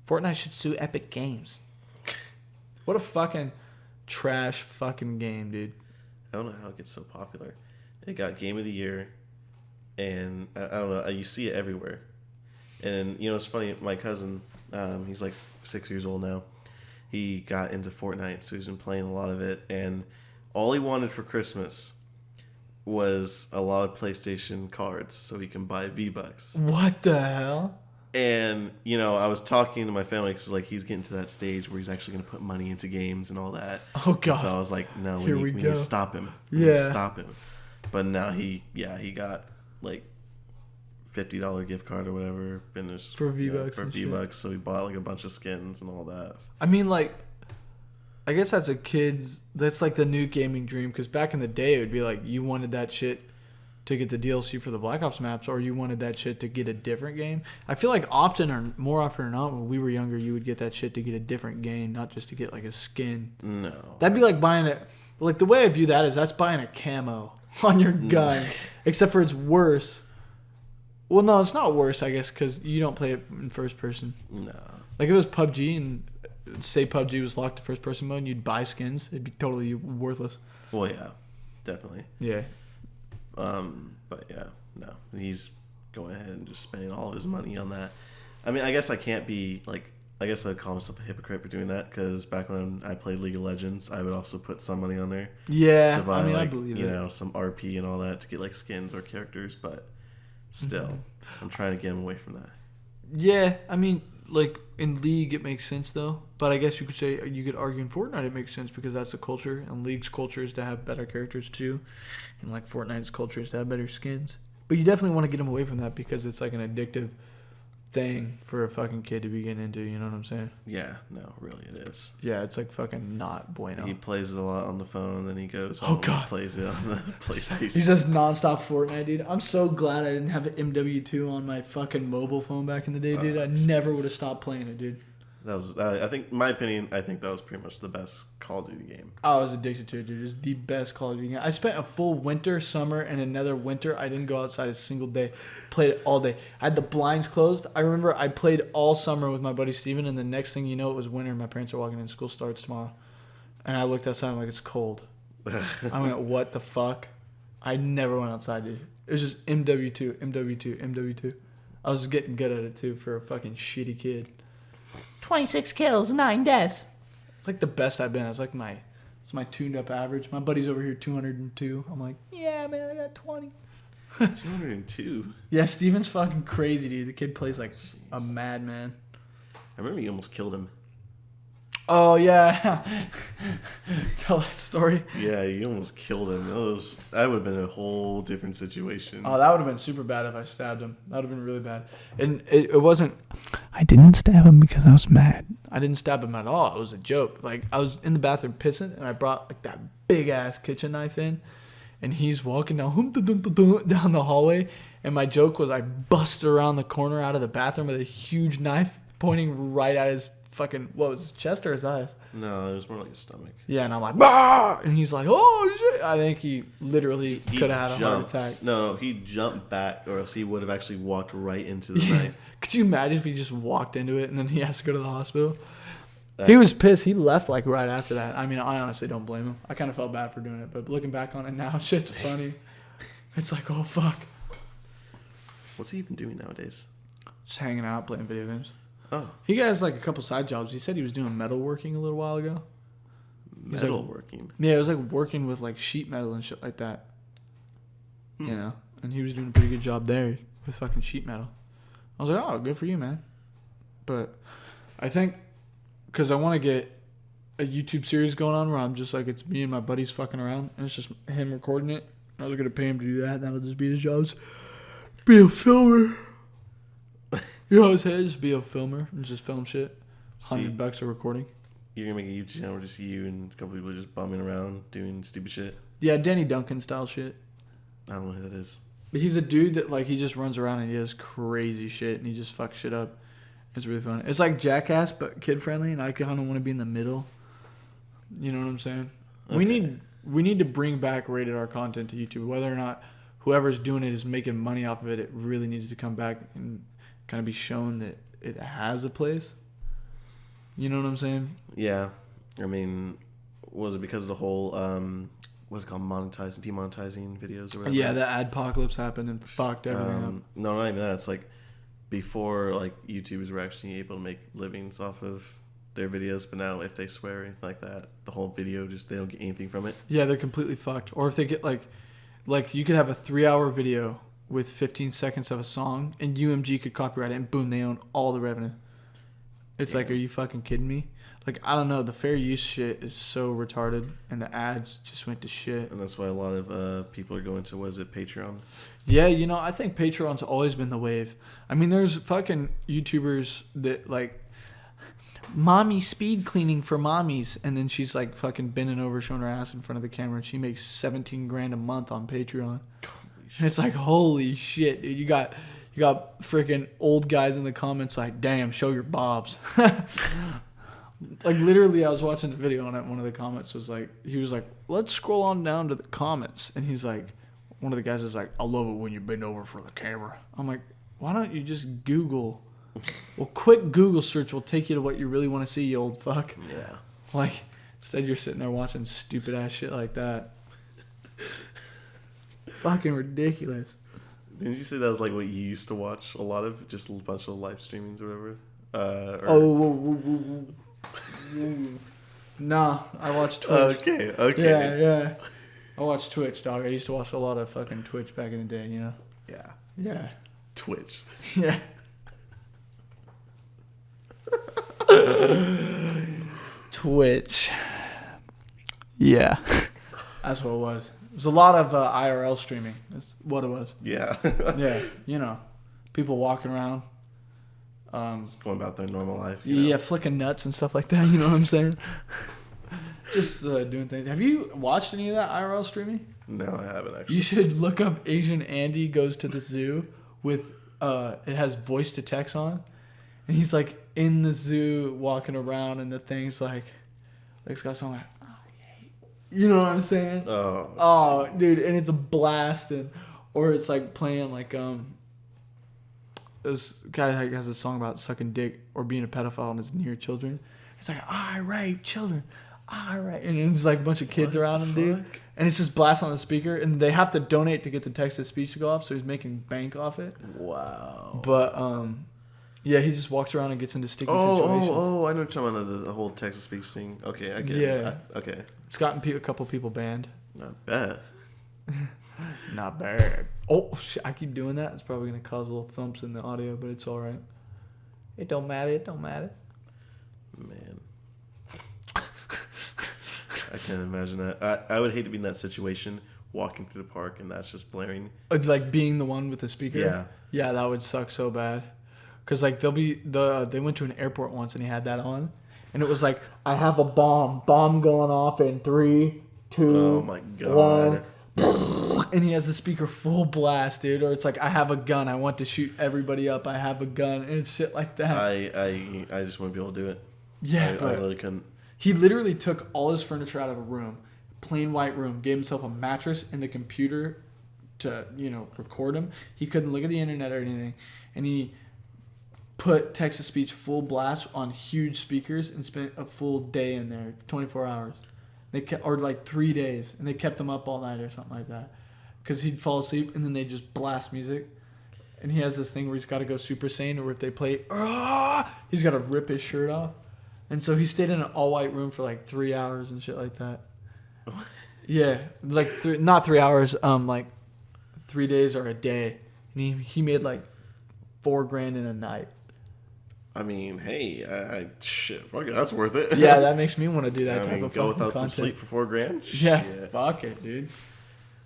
Speaker 1: Fortnite should sue Epic Games. What a fucking trash fucking game, dude.
Speaker 2: I don't know how it gets so popular. It got Game of the Year, and I don't know, you see it everywhere. And, you know, it's funny, my cousin, he's like 6 years old now. He got into Fortnite, so he's been playing a lot of it. And all he wanted for Christmas was a lot of PlayStation cards so he can buy V-Bucks.
Speaker 1: What the hell?
Speaker 2: And, you know, I was talking to my family because, like, he's getting to that stage where he's actually going to put money into games and all that.
Speaker 1: Oh, God.
Speaker 2: And so I was like, no, we need to stop him. We
Speaker 1: need
Speaker 2: to stop him. But now he got, like, $50 gift card or whatever, finished
Speaker 1: for V-Bucks.
Speaker 2: For V-Bucks, so he bought like a bunch of skins and all that.
Speaker 1: I mean, like, I guess that's that's like the new gaming dream, because back in the day it would be like you wanted that shit to get the DLC for the Black Ops maps, or you wanted that shit to get a different game. I feel like more often or not, when we were younger, you would get that shit to get a different game, not just to get like a skin.
Speaker 2: No.
Speaker 1: That'd be like buying it. Like, the way I view that is that's buying a camo on your gun, except for it's worse. Well, no, it's not worse, I guess, because you don't play it in first person.
Speaker 2: No.
Speaker 1: Like, if it was PUBG and say PUBG was locked to first person mode and you'd buy skins, it'd be totally worthless.
Speaker 2: Well, yeah, definitely.
Speaker 1: Yeah.
Speaker 2: But yeah, no, he's going ahead and just spending all of his money on that. I mean, I guess I can't be like, I guess I'd call myself a hypocrite for doing that, because back when I played League of Legends, I would also put some money on there.
Speaker 1: Yeah,
Speaker 2: to buy,
Speaker 1: I mean,
Speaker 2: like,
Speaker 1: I believe
Speaker 2: you know, some RP and all that to get like skins or characters, but still, I'm trying to get him away from that.
Speaker 1: Yeah, I mean, like, in League it makes sense though, but I guess you could argue in Fortnite it makes sense because that's the culture, and League's culture is to have better characters too, and like Fortnite's culture is to have better skins. But you definitely want to get them away from that because it's like an addictive thing for a fucking kid to be getting into. You know what I'm saying?
Speaker 2: Yeah, no, really it is.
Speaker 1: Yeah, it's like fucking not bueno.
Speaker 2: He plays it a lot on the phone, then he goes home and plays it on the PlayStation.
Speaker 1: He's just nonstop Fortnite, dude. I'm so glad I didn't have an MW2 on my fucking mobile phone back in the day, dude. I never would have stopped playing it, dude.
Speaker 2: That was, I think, in my opinion, I think that was pretty much the best Call of Duty game.
Speaker 1: I was addicted to it, dude. It was the best Call of Duty game. I spent a full winter, summer, and another winter. I didn't go outside a single day. Played it all day. I had the blinds closed. I remember I played all summer with my buddy Steven, and the next thing you know, it was winter. My parents are walking in. School starts tomorrow. And I looked outside, I'm like, it's cold. I went, what the fuck? I never went outside, dude. It was just MW2, MW2, MW2. I was getting good at it, too, for a fucking shitty kid. 26 kills, 9 deaths. It's like the best I've been. It's like it's my tuned up average. My buddy's over here 202. I'm like, yeah, man, I got 20.
Speaker 2: 202?
Speaker 1: Yeah, Steven's fucking crazy, dude. The kid plays like a madman.
Speaker 2: I remember you almost killed him.
Speaker 1: Oh, yeah. Tell that story.
Speaker 2: Yeah, you almost killed him. That would have been a whole different situation.
Speaker 1: Oh, that would have been super bad if I stabbed him. That would have been really bad. And it wasn't... I didn't stab him because I was mad. I didn't stab him at all. It was a joke. Like, I was in the bathroom pissing, and I brought like that big-ass kitchen knife in, and he's walking down the hallway, and my joke was I busted around the corner out of the bathroom with a huge knife pointing right at his fucking, what was his chest or his eyes?
Speaker 2: No, it was more like his stomach.
Speaker 1: Yeah, and I'm like, bah! And he's like, oh shit! I think he literally could have had a heart attack.
Speaker 2: No, he jumped back, or else he would have actually walked right into the knife.
Speaker 1: Could you imagine if he just walked into it and then he has to go to the hospital? He was pissed. He left like right after that. I mean, I honestly don't blame him. I kind of felt bad for doing it, but looking back on it now, shit's funny. It's like, oh fuck.
Speaker 2: What's he even doing nowadays?
Speaker 1: Just hanging out, playing video games.
Speaker 2: Oh.
Speaker 1: He has like a couple side jobs. He said he was doing metalworking a little while ago.
Speaker 2: Metalworking?
Speaker 1: Yeah, it was like working with like sheet metal and shit like that. You know? And he was doing a pretty good job there with fucking sheet metal. I was like, oh, good for you, man. But I think because I want to get a YouTube series going on where I'm just like, it's me and my buddies fucking around, and it's just him recording it. I was going to pay him to do that, and that'll just be his jobs. Be a filmer. You know, his head, just be a filmer and just film shit. $100 a recording.
Speaker 2: You're going to make a YouTube channel where just you and a couple people just bumming around doing stupid shit?
Speaker 1: Yeah, Danny Duncan style shit.
Speaker 2: I don't know who that is.
Speaker 1: But he's a dude that, like, he just runs around and he does crazy shit and he just fucks shit up. It's really fun. It's like Jackass, but kid-friendly, and I kind of want to be in the middle. You know what I'm saying? Okay. We need to bring back rated R content to YouTube. Whether or not whoever's doing it is making money off of it, it really needs to come back and kind of be shown that it has a place. You know what I'm saying?
Speaker 2: Yeah. I mean, was it because of the whole, what's it called, monetizing, demonetizing videos or whatever?
Speaker 1: Yeah, the adpocalypse happened and fucked everything up.
Speaker 2: No, not even that. It's like before, like, YouTubers were actually able to make livings off of their videos, but now if they swear or anything like that, the whole video, just they don't get anything from it.
Speaker 1: Yeah, they're completely fucked. Or if they get, like you could have a 3-hour video with 15 seconds of a song, and UMG could copyright it, and boom, they own all the revenue. It's like, are you fucking kidding me? Like, I don't know. The fair use shit is so retarded, and the ads just went to shit.
Speaker 2: And that's why a lot of people are going to, what is it, Patreon?
Speaker 1: Yeah, you know, I think Patreon's always been the wave. I mean, there's fucking YouTubers that, like, mommy speed cleaning for mommies, and then she's, like, fucking bending over, showing her ass in front of the camera, and she makes $17,000 a month on Patreon. And it's like, holy shit, dude. You got freaking old guys in the comments like, damn, show your bobs. Like, literally, I was watching the video, and one of the comments was like, he was like, let's scroll on down to the comments. And he's like, one of the guys is like, I love it when you bend over for the camera. I'm like, why don't you just Google? Well, quick Google search will take you to what you really want to see, you old fuck.
Speaker 2: Yeah.
Speaker 1: Like, instead you're sitting there watching stupid ass shit like that. Fucking ridiculous.
Speaker 2: Didn't you say that was like what you used to watch a lot of? Just a bunch of live streamings or whatever?
Speaker 1: Nah, I watch Twitch.
Speaker 2: Okay.
Speaker 1: Yeah. I watch Twitch, dog. I used to watch a lot of fucking Twitch back in the day, you know? Yeah.
Speaker 2: Twitch.
Speaker 1: Yeah. Twitch. Yeah. That's what it was. There's a lot of IRL streaming. That's what it was.
Speaker 2: Yeah.
Speaker 1: Yeah, you know, people walking around.
Speaker 2: Just going about their normal life.
Speaker 1: Yeah, flicking nuts and stuff like that. You know what I'm saying? Just doing things. Have you watched any of that IRL streaming?
Speaker 2: No, I haven't actually.
Speaker 1: You should look up Asian Andy goes to the zoo with it has voice to text on, and he's like in the zoo walking around, and the thing's like it's got something like, oh, you know what I'm saying? Oh, dude, and it's a blast, or it's like playing like this guy has a song about sucking dick or being a pedophile and it's near children. It's like, I rape children. I rape. And there's like a bunch of kids around him, dude. And it's just blast on the speaker. And they have to donate to get the text-to-speech to go off, so he's making bank off it.
Speaker 2: Wow.
Speaker 1: But, yeah, he just walks around and gets into sticky situations.
Speaker 2: Oh, I know what you're talking about, the whole text-to-speech thing. Okay, I get it. Okay.
Speaker 1: It's gotten a couple people banned.
Speaker 2: Not bad.
Speaker 1: Not bad. Oh, shit, I keep doing that. It's probably going to cause little thumps in the audio, but it's all right. It don't matter.
Speaker 2: Man. I can't imagine that. I would hate to be in that situation, walking through the park, and that's just blaring.
Speaker 1: Like being the one with the speaker?
Speaker 2: Yeah.
Speaker 1: Yeah, that would suck so bad. Because, like, they went to an airport once, and he had that on. And it was like, I have a bomb going off in 3, 2,
Speaker 2: oh my God.
Speaker 1: 1. And he has the speaker full blast, dude. Or it's like, I have a gun. I want to shoot everybody up. I have a gun. And it's shit like that.
Speaker 2: I just wouldn't be able to do it.
Speaker 1: Yeah,
Speaker 2: I really couldn't.
Speaker 1: He literally took all his furniture out of a room, plain white room, gave himself a mattress and the computer to, record him. He couldn't look at the internet or anything. And he put text-to-speech full blast on huge speakers and spent a full day in there, 24 hours. Or like 3 days, and they kept him up all night or something like that. Because he'd fall asleep, and then they just blast music. And he has this thing where he's got to go Super Saiyan, or if they play, he's got to rip his shirt off. And so he stayed in an all-white room for like 3 hours and shit like that. Yeah, like not 3 hours, like 3 days or a day. And he made like $4,000 in a night.
Speaker 2: I mean, hey, shit, fuck it, that's worth it.
Speaker 1: Yeah, that makes me want to do that type of
Speaker 2: go without
Speaker 1: content.
Speaker 2: some sleep for $4,000.
Speaker 1: Yeah,
Speaker 2: shit.
Speaker 1: Fuck it, dude.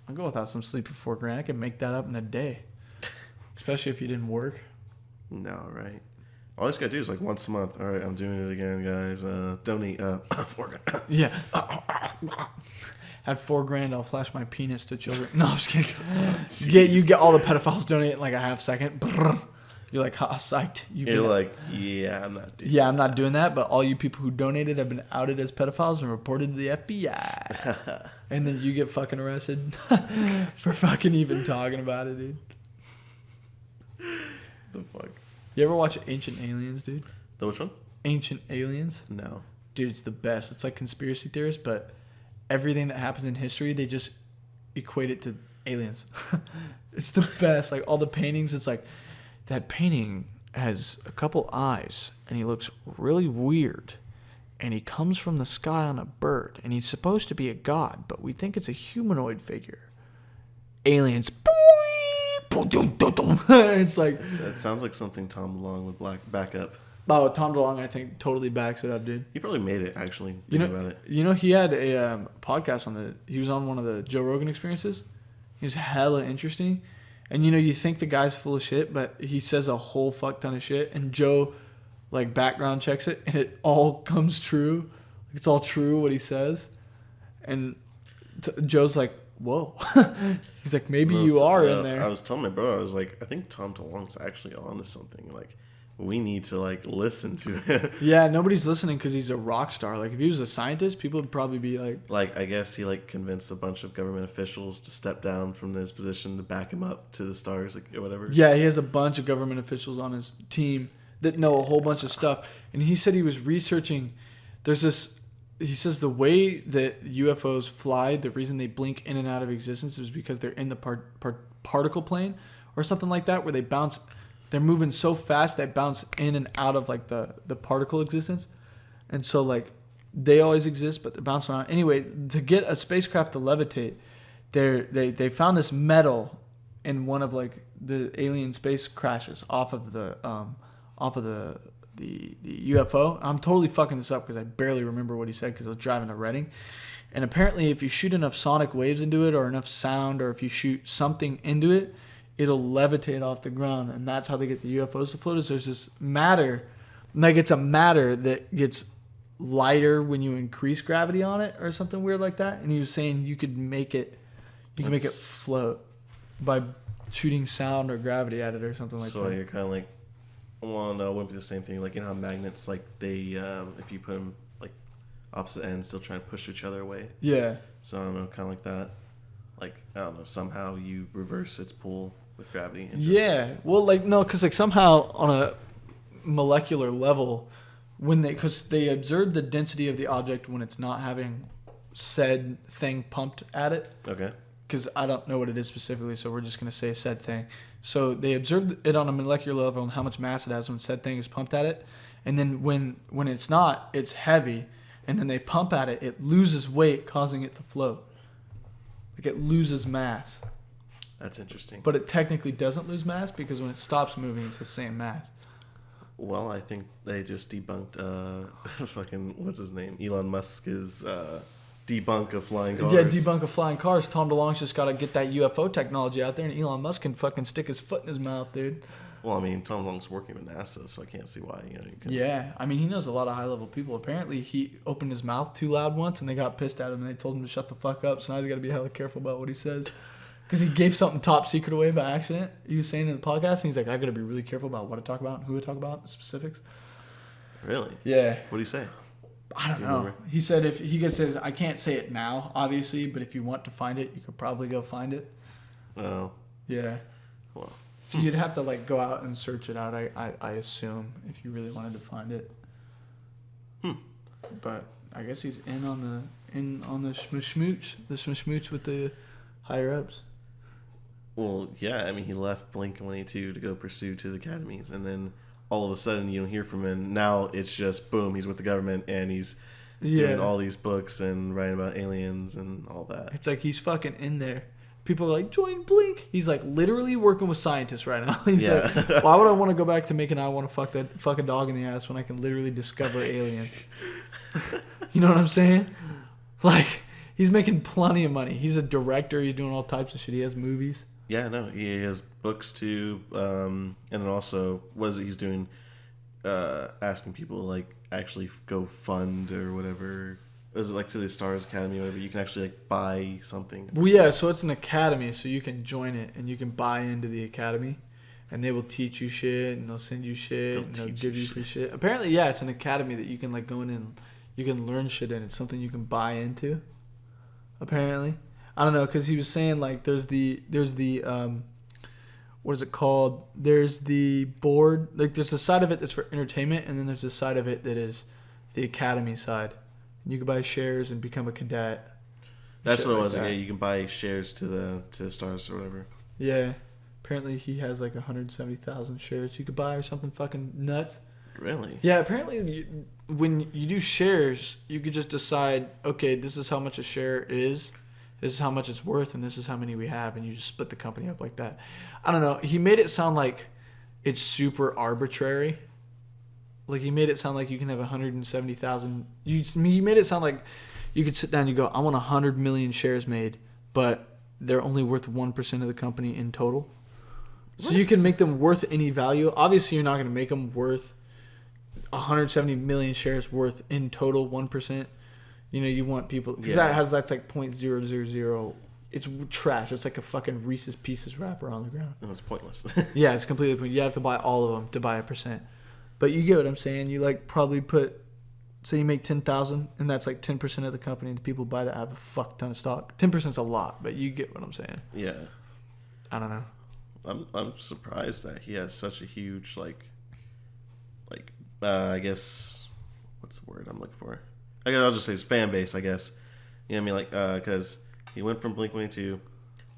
Speaker 1: I'll go without some sleep for $4,000. I can make that up in a day, especially if you didn't work.
Speaker 2: No, right. All I just gotta do is like once a month. All right, I'm doing it again, guys. Donate $4,000.
Speaker 1: Yeah. Had $4,000. I'll flash my penis to children. No, I'm just kidding. You get all the pedophiles donate in like a half second. You're like, psyched.
Speaker 2: You're like, yeah, I'm not doing
Speaker 1: that. Yeah, I'm not doing that, but all you people who donated have been outed as pedophiles and reported to the FBI. And then you get fucking arrested for fucking even talking about it, dude.
Speaker 2: The fuck?
Speaker 1: You ever watch Ancient Aliens, dude?
Speaker 2: The which one?
Speaker 1: Ancient Aliens?
Speaker 2: No.
Speaker 1: Dude, it's the best. It's like conspiracy theorists, but everything that happens in history, they just equate it to aliens. It's the best. Like all the paintings, it's like, that painting has a couple eyes, and he looks really weird, and he comes from the sky on a bird, and he's supposed to be a god, but we think it's a humanoid figure. Aliens. It's like...
Speaker 2: It sounds like something Tom DeLonge would back up.
Speaker 1: Oh, Tom DeLonge, I think, totally backs it up, dude.
Speaker 2: He probably made it, actually, about it.
Speaker 1: He had a podcast he was on one of the Joe Rogan Experiences. He was hella interesting. And, you think the guy's full of shit, but he says a whole fuck ton of shit. And Joe, like, background checks it, and it all comes true. It's all true what he says. And Joe's like, whoa. He's like, maybe you are in there.
Speaker 2: I was telling my brother, I was like, I think Tom DeLonge's actually on to something. Like, we need to, like, listen to him.
Speaker 1: Yeah, nobody's listening because he's a rock star. Like, if he was a scientist, people would probably be like...
Speaker 2: Like, I guess he, like, convinced a bunch of government officials to step down from his position to back him up to the stars, like, or whatever.
Speaker 1: Yeah, he has a bunch of government officials on his team that know a whole bunch of stuff. And he said he was researching... There's this... He says the way that UFOs fly, the reason they blink in and out of existence is because they're in the particle plane or something like that, where they bounce... They're moving so fast they bounce in and out of like the particle existence. And so like they always exist, but they're bouncing around. Anyway, to get a spacecraft to levitate, they found this metal in one of like the alien space crashes off of the UFO. I'm totally fucking this up because I barely remember what he said because I was driving to Reading. And apparently if you shoot enough sonic waves into it or enough sound, or if you shoot something into it, it'll levitate off the ground. And that's how they get the UFOs to float. Is there's this matter, like it's a matter that gets lighter when you increase gravity on it or something weird like that. And he was saying you could make it float by shooting sound or gravity at it or something like that.
Speaker 2: So you're kind of like, well, no, it wouldn't be the same thing. Like, you know how magnets, like, they, if you put them, like, opposite ends, still trying to push each other away.
Speaker 1: Yeah.
Speaker 2: So, I don't know, kind of like that. Like, I don't know, somehow you reverse its pull with gravity. And
Speaker 1: yeah. Well, like, no, because, like, somehow on a molecular level, because they observed the density of the object when it's not having said thing pumped at it.
Speaker 2: Okay.
Speaker 1: Because I don't know what it is specifically, so we're just going to say said thing. So they observed it on a molecular level and how much mass it has when said thing is pumped at it. And then when it's not, it's heavy. And then they pump at it, it loses weight, causing it to float. Like it loses mass.
Speaker 2: That's interesting.
Speaker 1: But it technically doesn't lose mass because when it stops moving, it's the same mass.
Speaker 2: Well, I think they just debunked fucking, what's his name? Elon Musk is... debunk of flying cars.
Speaker 1: Yeah, debunk of flying cars. Tom DeLonge's just got to get that UFO technology out there, and Elon Musk can fucking stick his foot in his mouth, dude.
Speaker 2: Well, I mean, Tom DeLonge's working with NASA, so I can't see why. You can...
Speaker 1: Yeah, I mean, he knows a lot of high-level people. Apparently, he opened his mouth too loud once, and they got pissed at him, and they told him to shut the fuck up, so now he's got to be hella careful about what he says. Because he gave something top secret away by accident. He was saying in the podcast, and he's like, I got to be really careful about what I talk about and who I talk about, the specifics.
Speaker 2: Really?
Speaker 1: Yeah.
Speaker 2: What did he say?
Speaker 1: I don't know. Remember? He said if he says I can't say it now, obviously, but if you want to find it, you could probably go find it.
Speaker 2: Oh.
Speaker 1: Yeah.
Speaker 2: Well.
Speaker 1: So you'd have to like go out and search it out. I assume if you really wanted to find it. But I guess he's in on the smooch with the higher ups.
Speaker 2: Well, yeah. I mean, he left Blink-182 to go pursue to the academies, and then all of a sudden you don't hear from him. Now it's just boom, he's with the government and he's doing all these books and writing about aliens and all that.
Speaker 1: It's like he's fucking in there. People are like, join Blink. He's like literally working with scientists right now. He's like, why would I want to go back to making I want to fuck a dog in the ass when I can literally discover aliens? You know what I'm saying? Like, he's making plenty of money. He's a director. He's doing all types of shit. He has movies.
Speaker 2: Yeah, no, he has books too, and then also he's doing, asking people to like actually go fund or whatever. Is it like to the Stars Academy or whatever? You can actually like buy something.
Speaker 1: Well, yeah, so it's an academy, so you can join it and you can buy into the academy, and they will teach you shit and they'll send you shit and they'll give you free shit. Apparently, yeah, it's an academy that you can like go in and you can learn shit in. It's something you can buy into. Apparently. I don't know, because he was saying like there's the what is it called? There's the board, like there's a side of it that's for entertainment, and then there's a side of it that is the academy side. You can buy shares and become a cadet.
Speaker 2: That's what it was. Like, yeah, you can buy shares to the Stars or whatever.
Speaker 1: Yeah, apparently he has like 170,000 shares you could buy or something fucking nuts.
Speaker 2: Really?
Speaker 1: Yeah, apparently when you do shares, you could just decide, okay, this is how much a share is. This is how much it's worth, and this is how many we have, and you just split the company up like that. I don't know. He made it sound like it's super arbitrary. Like, he made it sound like you can have 170,000. He made it sound like you could sit down and you go, I want 100 million shares made, but they're only worth 1% of the company in total. So you can make them worth any value. Obviously, you're not going to make them worth 170 million shares worth in total 1%. You know, you want people... Because that's like 0.000... It's trash. It's like a fucking Reese's Pieces wrapper on the ground.
Speaker 2: No, it's pointless.
Speaker 1: Yeah, it's completely pointless. You have to buy all of them to buy 1%. But you get what I'm saying. You like probably put... Say you make 10,000, and that's like 10% of the company. The people buy that have a fuck ton of stock. 10%'s a lot, but you get what I'm saying.
Speaker 2: Yeah.
Speaker 1: I don't know.
Speaker 2: I'm surprised that he has such a huge, I guess... What's the word I'm looking for? I'll just say his fan base, I guess. You know what I mean? Because he went from Blink-182,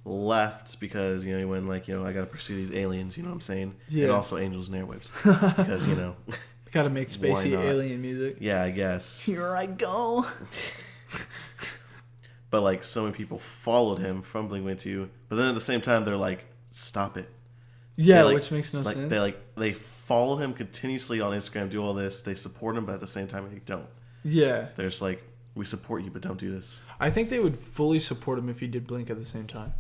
Speaker 2: left because, he went I got to pursue these aliens, you know what I'm saying?
Speaker 1: Yeah.
Speaker 2: And also Angels and Airwaves. Because,
Speaker 1: Got to make spacey alien music.
Speaker 2: Yeah, I guess.
Speaker 1: Here I go.
Speaker 2: But, so many people followed him from Blink-182, but then at the same time, they're like, stop it.
Speaker 1: Yeah, which makes no sense.
Speaker 2: They follow him continuously on Instagram, do all this, they support him, but at the same time, they don't.
Speaker 1: Yeah.
Speaker 2: There's we support you, but don't do this.
Speaker 1: I think they would fully support him if he did Blink at the same time.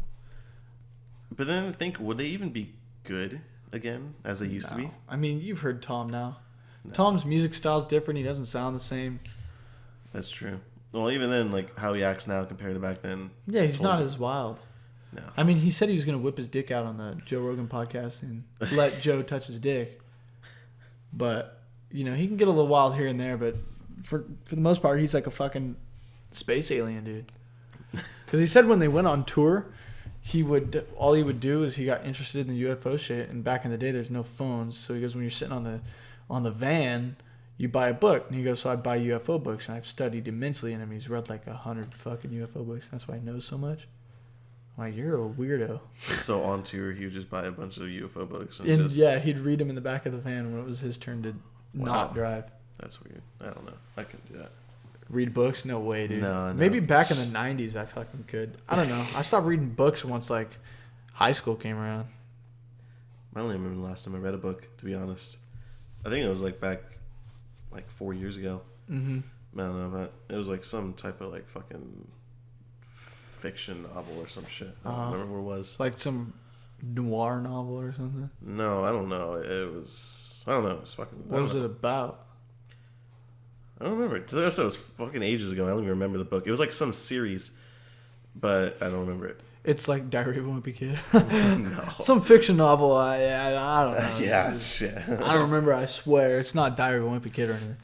Speaker 2: But then I think, would they even be good again as they used to be?
Speaker 1: I mean, you've heard Tom now. No. Tom's music style's different. He doesn't sound the same.
Speaker 2: That's true. Well, even then, like how he acts now compared to back then.
Speaker 1: Yeah, he's not as wild.
Speaker 2: No.
Speaker 1: I mean, he said he was going to whip his dick out on the Joe Rogan podcast and let Joe touch his dick. But, you know, he can get a little wild here and there, but for the most part, he's like a fucking space alien, dude. Because he said when they went on tour, all he would do is he got interested in the UFO shit, and back in the day, there's no phones. So he goes, when you're sitting on the van, you buy a book. And he goes, so I buy UFO books, and I've studied immensely in him. He's read like 100 fucking UFO books. That's why he knows so much. I'm like, you're a weirdo.
Speaker 2: So on tour, he would just buy a bunch of UFO books.
Speaker 1: And yeah, he'd read them in the back of the van when it was his turn to not drive.
Speaker 2: That's weird. I don't know. I couldn't do that.
Speaker 1: Read books? No way, dude.
Speaker 2: No.
Speaker 1: Maybe back in the 90s I fucking could. I don't know. I stopped reading books once like high school came around.
Speaker 2: I don't even remember the last time I read a book, to be honest. I think it was like back like 4 years ago.
Speaker 1: Mm-hmm.
Speaker 2: I don't know, but it was like some type of like fucking fiction novel or some shit. I don't remember what it was.
Speaker 1: Like some noir novel or something?
Speaker 2: No, I don't know. It was... I don't know. It was fucking...
Speaker 1: What was it about?
Speaker 2: I don't remember. Like I said, it was fucking ages ago. I don't even remember the book. It was like some series, but I don't remember it.
Speaker 1: It's like Diary of a Wimpy Kid.
Speaker 2: No.
Speaker 1: Some fiction novel. I don't know.
Speaker 2: Yeah, shit.
Speaker 1: I don't remember, I swear. It's not Diary of a Wimpy Kid or anything.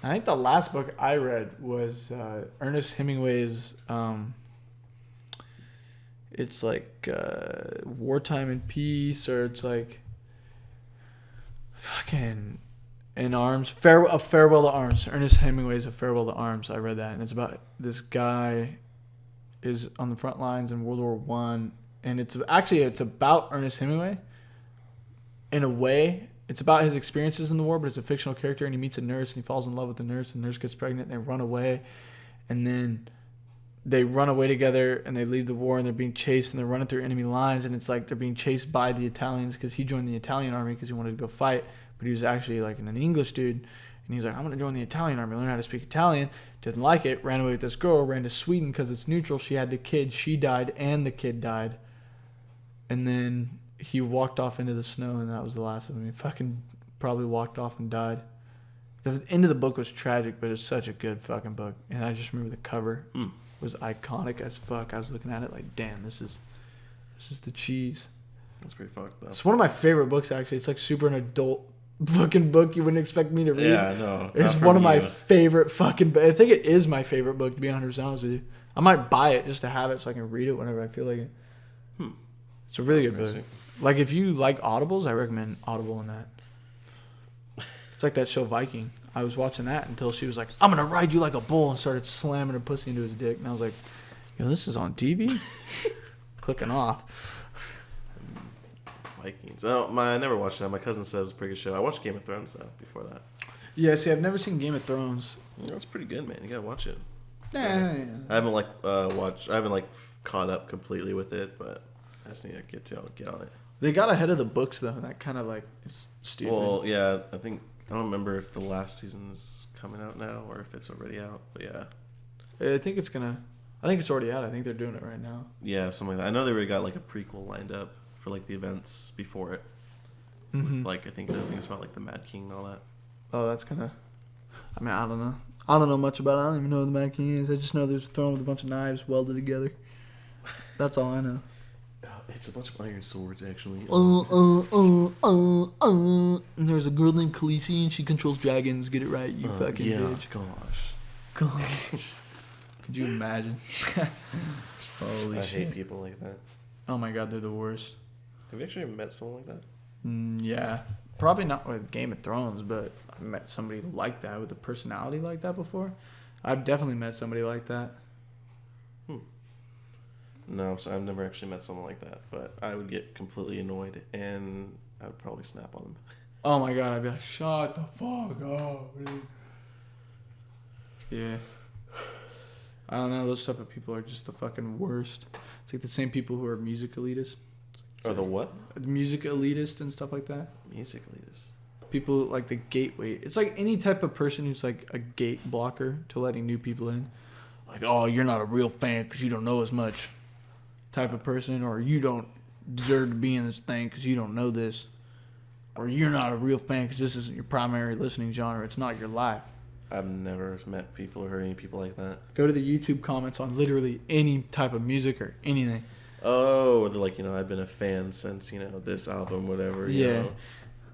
Speaker 1: I think the last book I read was Ernest Hemingway's... it's like Wartime and Peace, or it's like fucking In Arms. A Farewell to Arms. Ernest Hemingway's A Farewell to Arms. I read that, and it's about this guy is on the front lines in World War One, and it's about Ernest Hemingway. In a way, it's about his experiences in the war, but it's a fictional character, and he meets a nurse, and he falls in love with the nurse, and the nurse gets pregnant, and they run away, and then they run away together, and they leave the war, and they're being chased, and they're running through enemy lines, and it's like they're being chased by the Italians because he joined the Italian army because he wanted to go fight, but he was actually like an English dude, and he's like, I'm going to join the Italian army, learn how to speak Italian. Didn't like it, ran away with this girl, ran to Sweden because it's neutral. She had the kid, she died, and the kid died. And then he walked off into the snow, and that was the last of him. He fucking probably walked off and died. The end of the book was tragic, but it's such a good fucking book. And I just remember the cover was iconic as fuck. I was looking at it like, damn, this is the cheese.
Speaker 2: That's pretty fucked up.
Speaker 1: It's one of my favorite books, actually. It's like super an adult fucking book you wouldn't expect me to read.
Speaker 2: Yeah, I know.
Speaker 1: It's one of my favorite fucking... I think it is my favorite book, to be 100% honest with you. I might buy it just to have it so I can read it whenever I feel like it. It's a really good book. Like, if you like Audibles, I recommend Audible in that. It's like that show Viking. I was watching that until she was like, I'm going to ride you like a bull, and started slamming her pussy into his dick. And I was like, yo, this is on TV? Clicking off.
Speaker 2: Vikings. I never watched that. My cousin said it was a pretty good show. I watched Game of Thrones, though, before that.
Speaker 1: Yeah, see, I've never seen Game of Thrones.
Speaker 2: Yeah, it's pretty good, man. You gotta watch it.
Speaker 1: Yeah.
Speaker 2: I haven't I haven't caught up completely with it, but I just need to get on it.
Speaker 1: They got ahead of the books, though, and that kind of is stupid.
Speaker 2: Well, yeah, I don't remember if the last season is coming out now or if it's already out, but yeah.
Speaker 1: I think it's already out. I think they're doing it right now.
Speaker 2: Yeah, something like that. I know they already got a prequel lined up for the events before it.
Speaker 1: Mm-hmm.
Speaker 2: I think it's about the Mad King and all that.
Speaker 1: Oh, that's kind of... I mean, I don't know. I don't know much about it. I don't even know who the Mad King is. I just know there's a throne with a bunch of knives welded together. That's all I know.
Speaker 2: It's a bunch of iron swords, actually.
Speaker 1: And there's a girl named Khaleesi, and she controls dragons. Get it right, you fucking bitch. Gosh. Could you imagine? Holy shit.
Speaker 2: I hate people like that.
Speaker 1: Oh my god, they're the worst.
Speaker 2: Have you actually met someone like that?
Speaker 1: Yeah. Probably not with Game of Thrones, but I've met somebody like that with a personality like that before. I've definitely met somebody like that.
Speaker 2: No, so I've never actually met someone like that, but I would get completely annoyed and I would probably snap on them.
Speaker 1: Oh my god, I'd be like, shut the fuck up, dude. Yeah. I don't know, those type of people are just the fucking worst. It's like the same people who are music elitists.
Speaker 2: Or the what?
Speaker 1: Music elitist and stuff like that.
Speaker 2: Music elitist.
Speaker 1: People like the gateway. It's like any type of person who's like a gate blocker to letting new people in. Like, oh, you're not a real fan because you don't know as much type of person. Or you don't deserve to be in this thing because you don't know this. Or you're not a real fan because this isn't your primary listening genre. It's not your life.
Speaker 2: I've never met people or heard any people like that.
Speaker 1: Go to the YouTube comments on literally any type of music or anything.
Speaker 2: Oh, they're like, I've been a fan since, this album, whatever. You know,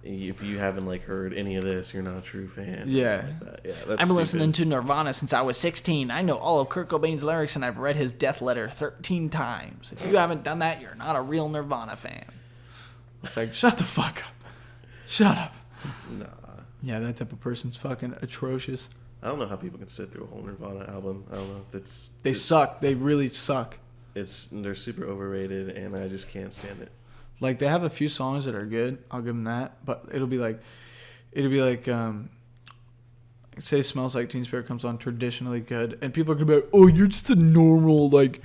Speaker 2: if you haven't, like, heard any of this, you're not a true fan.
Speaker 1: Yeah.
Speaker 2: Like yeah, that's
Speaker 1: I've been listening to Nirvana since I was 16. I know all of Kurt Cobain's lyrics, and I've read his death letter 13 times. If you haven't done that, you're not a real Nirvana fan. It's like, shut the fuck up. Shut up.
Speaker 2: Nah.
Speaker 1: Yeah, that type of person's fucking atrocious.
Speaker 2: I don't know how people can sit through a whole Nirvana album. I don't know.
Speaker 1: They suck. They really suck.
Speaker 2: They're super overrated, and I just can't stand it.
Speaker 1: Like, they have a few songs that are good. I'll give them that. But it'll be like, say Smells Like Teen Spirit comes on, traditionally good. And people are going to be like, oh, you're just a normal, like,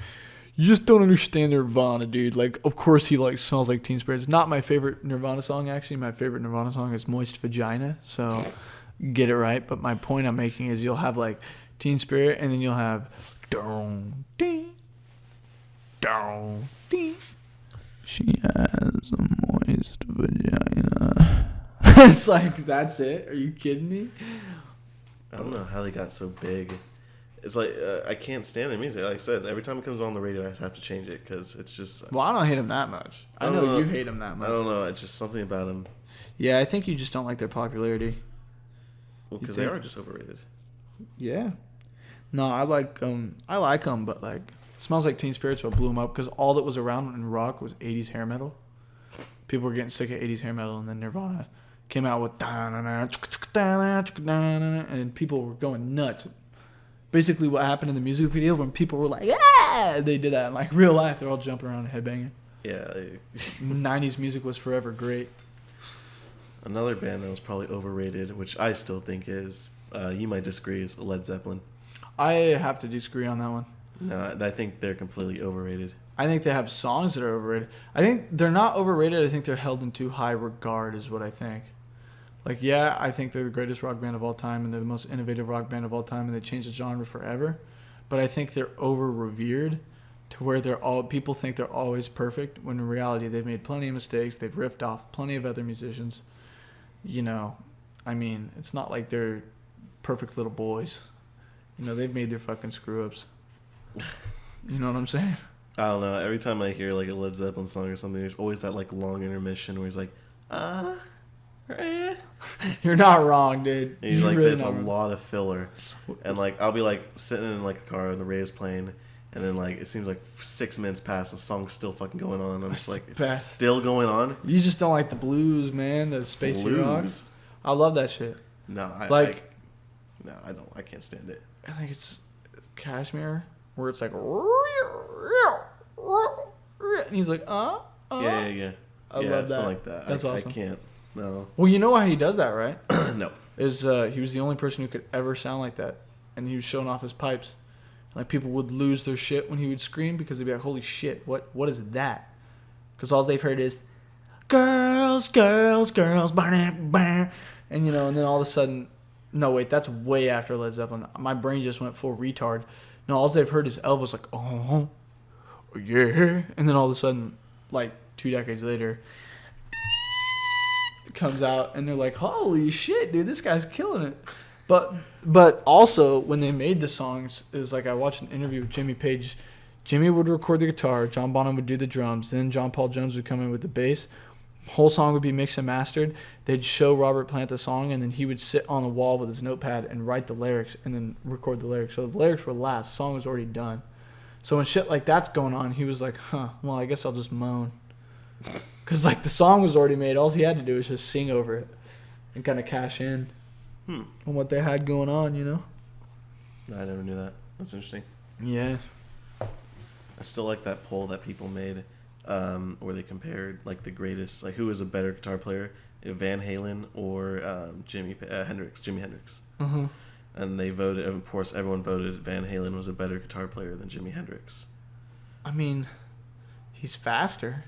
Speaker 1: you just don't understand Nirvana, dude. Like, of course he, like, Smells Like Teen Spirit. It's not my favorite Nirvana song, actually. My favorite Nirvana song is Moist Vagina. So, get it right. But my point I'm making is you'll have, like, Teen Spirit, and then you'll have Down, ding, down, ding. She has a moist vagina. It's like, that's it? Are you kidding me?
Speaker 2: I don't know how they got so big. It's like, I can't stand the music. Like I said, every time it comes on the radio, I have to change it because it's just...
Speaker 1: Well, I don't hate him that much. I know you hate him that much.
Speaker 2: I don't know. It's just something about him.
Speaker 1: Yeah, I think you just don't like their popularity.
Speaker 2: Well, because they are just overrated.
Speaker 1: Yeah. No, I like them, but, like, Smells Like Teen Spirit's what blew them up because all that was around in rock was 80s hair metal. People were getting sick of 80s hair metal, and then Nirvana came out with and people were going nuts. Basically what happened in the music video when people were like, yeah, they did that in like real life. They're all jumping around and headbanging.
Speaker 2: Yeah.
Speaker 1: 90s music was forever great.
Speaker 2: Another band that was probably overrated, which I still think is, you might disagree, is Led Zeppelin.
Speaker 1: I have to disagree on that one.
Speaker 2: No, I think they're completely overrated.
Speaker 1: I think they have songs that are overrated. I think they're not overrated. I think they're held in too high regard is what I think. Like, yeah, I think they're the greatest rock band of all time, and they're the most innovative rock band of all time, and they changed the genre forever. But I think they're over-revered to where people think they're always perfect, when in reality they've made plenty of mistakes. They've riffed off plenty of other musicians. I mean, it's not like they're perfect little boys. They've made their fucking screw-ups. You know what I'm saying?
Speaker 2: I don't know. Every time I hear, like, a Led Zeppelin song or something, there's always that, like, long intermission where he's like,
Speaker 1: You're not wrong, dude.
Speaker 2: And you're like, really, there's a lot of filler. And, like, I'll be, like, sitting in, like, the car and the radio's playing, and then, like, it seems like 6 minutes pass, the song's still fucking going on. I'm just like, it's still going on?
Speaker 1: You just don't like the blues, man, the spacey rock. I love that shit.
Speaker 2: No, I don't. I can't stand it.
Speaker 1: I think it's Kashmir, where it's like, and he's like,
Speaker 2: Yeah.
Speaker 1: I love that.
Speaker 2: Something like that.
Speaker 1: That's awesome.
Speaker 2: I can't. No.
Speaker 1: Well, you know why he does that, right?
Speaker 2: No.
Speaker 1: He was the only person who could ever sound like that, and he was showing off his pipes. Like, people would lose their shit when he would scream because they'd be like, "Holy shit, what is that?" Because all they've heard is, "Girls, girls, girls, and and then all of a sudden, no wait, that's way after Led Zeppelin. My brain just went full retard. No, all they've heard is Elvis like, "Oh, yeah," and then all of a sudden, like 2 decades later, comes out and they're like, holy shit, dude, this guy's killing it. But also when they made the songs, it was like I watched an interview with Jimmy Page. Jimmy would record the guitar, John Bonham would do the drums, then John Paul Jones would come in with the bass. Whole song would be mixed and mastered. They'd show Robert Plant the song, and then he would sit on the wall with his notepad and write the lyrics and then record the lyrics. So the lyrics were last, the song was already done. So when shit like that's going on, he was like, well, I guess I'll just moan. Because, like, the song was already made. All he had to do was just sing over it and kind of cash in on what they had going on,
Speaker 2: No, I never knew that. That's interesting.
Speaker 1: Yeah.
Speaker 2: I still like that poll that people made where they compared, like, the greatest, like, who is a better guitar player, Van Halen or Jimi Hendrix.
Speaker 1: Mm-hmm.
Speaker 2: And they voted, of course, everyone voted Van Halen was a better guitar player than Jimi Hendrix.
Speaker 1: I mean, he's faster.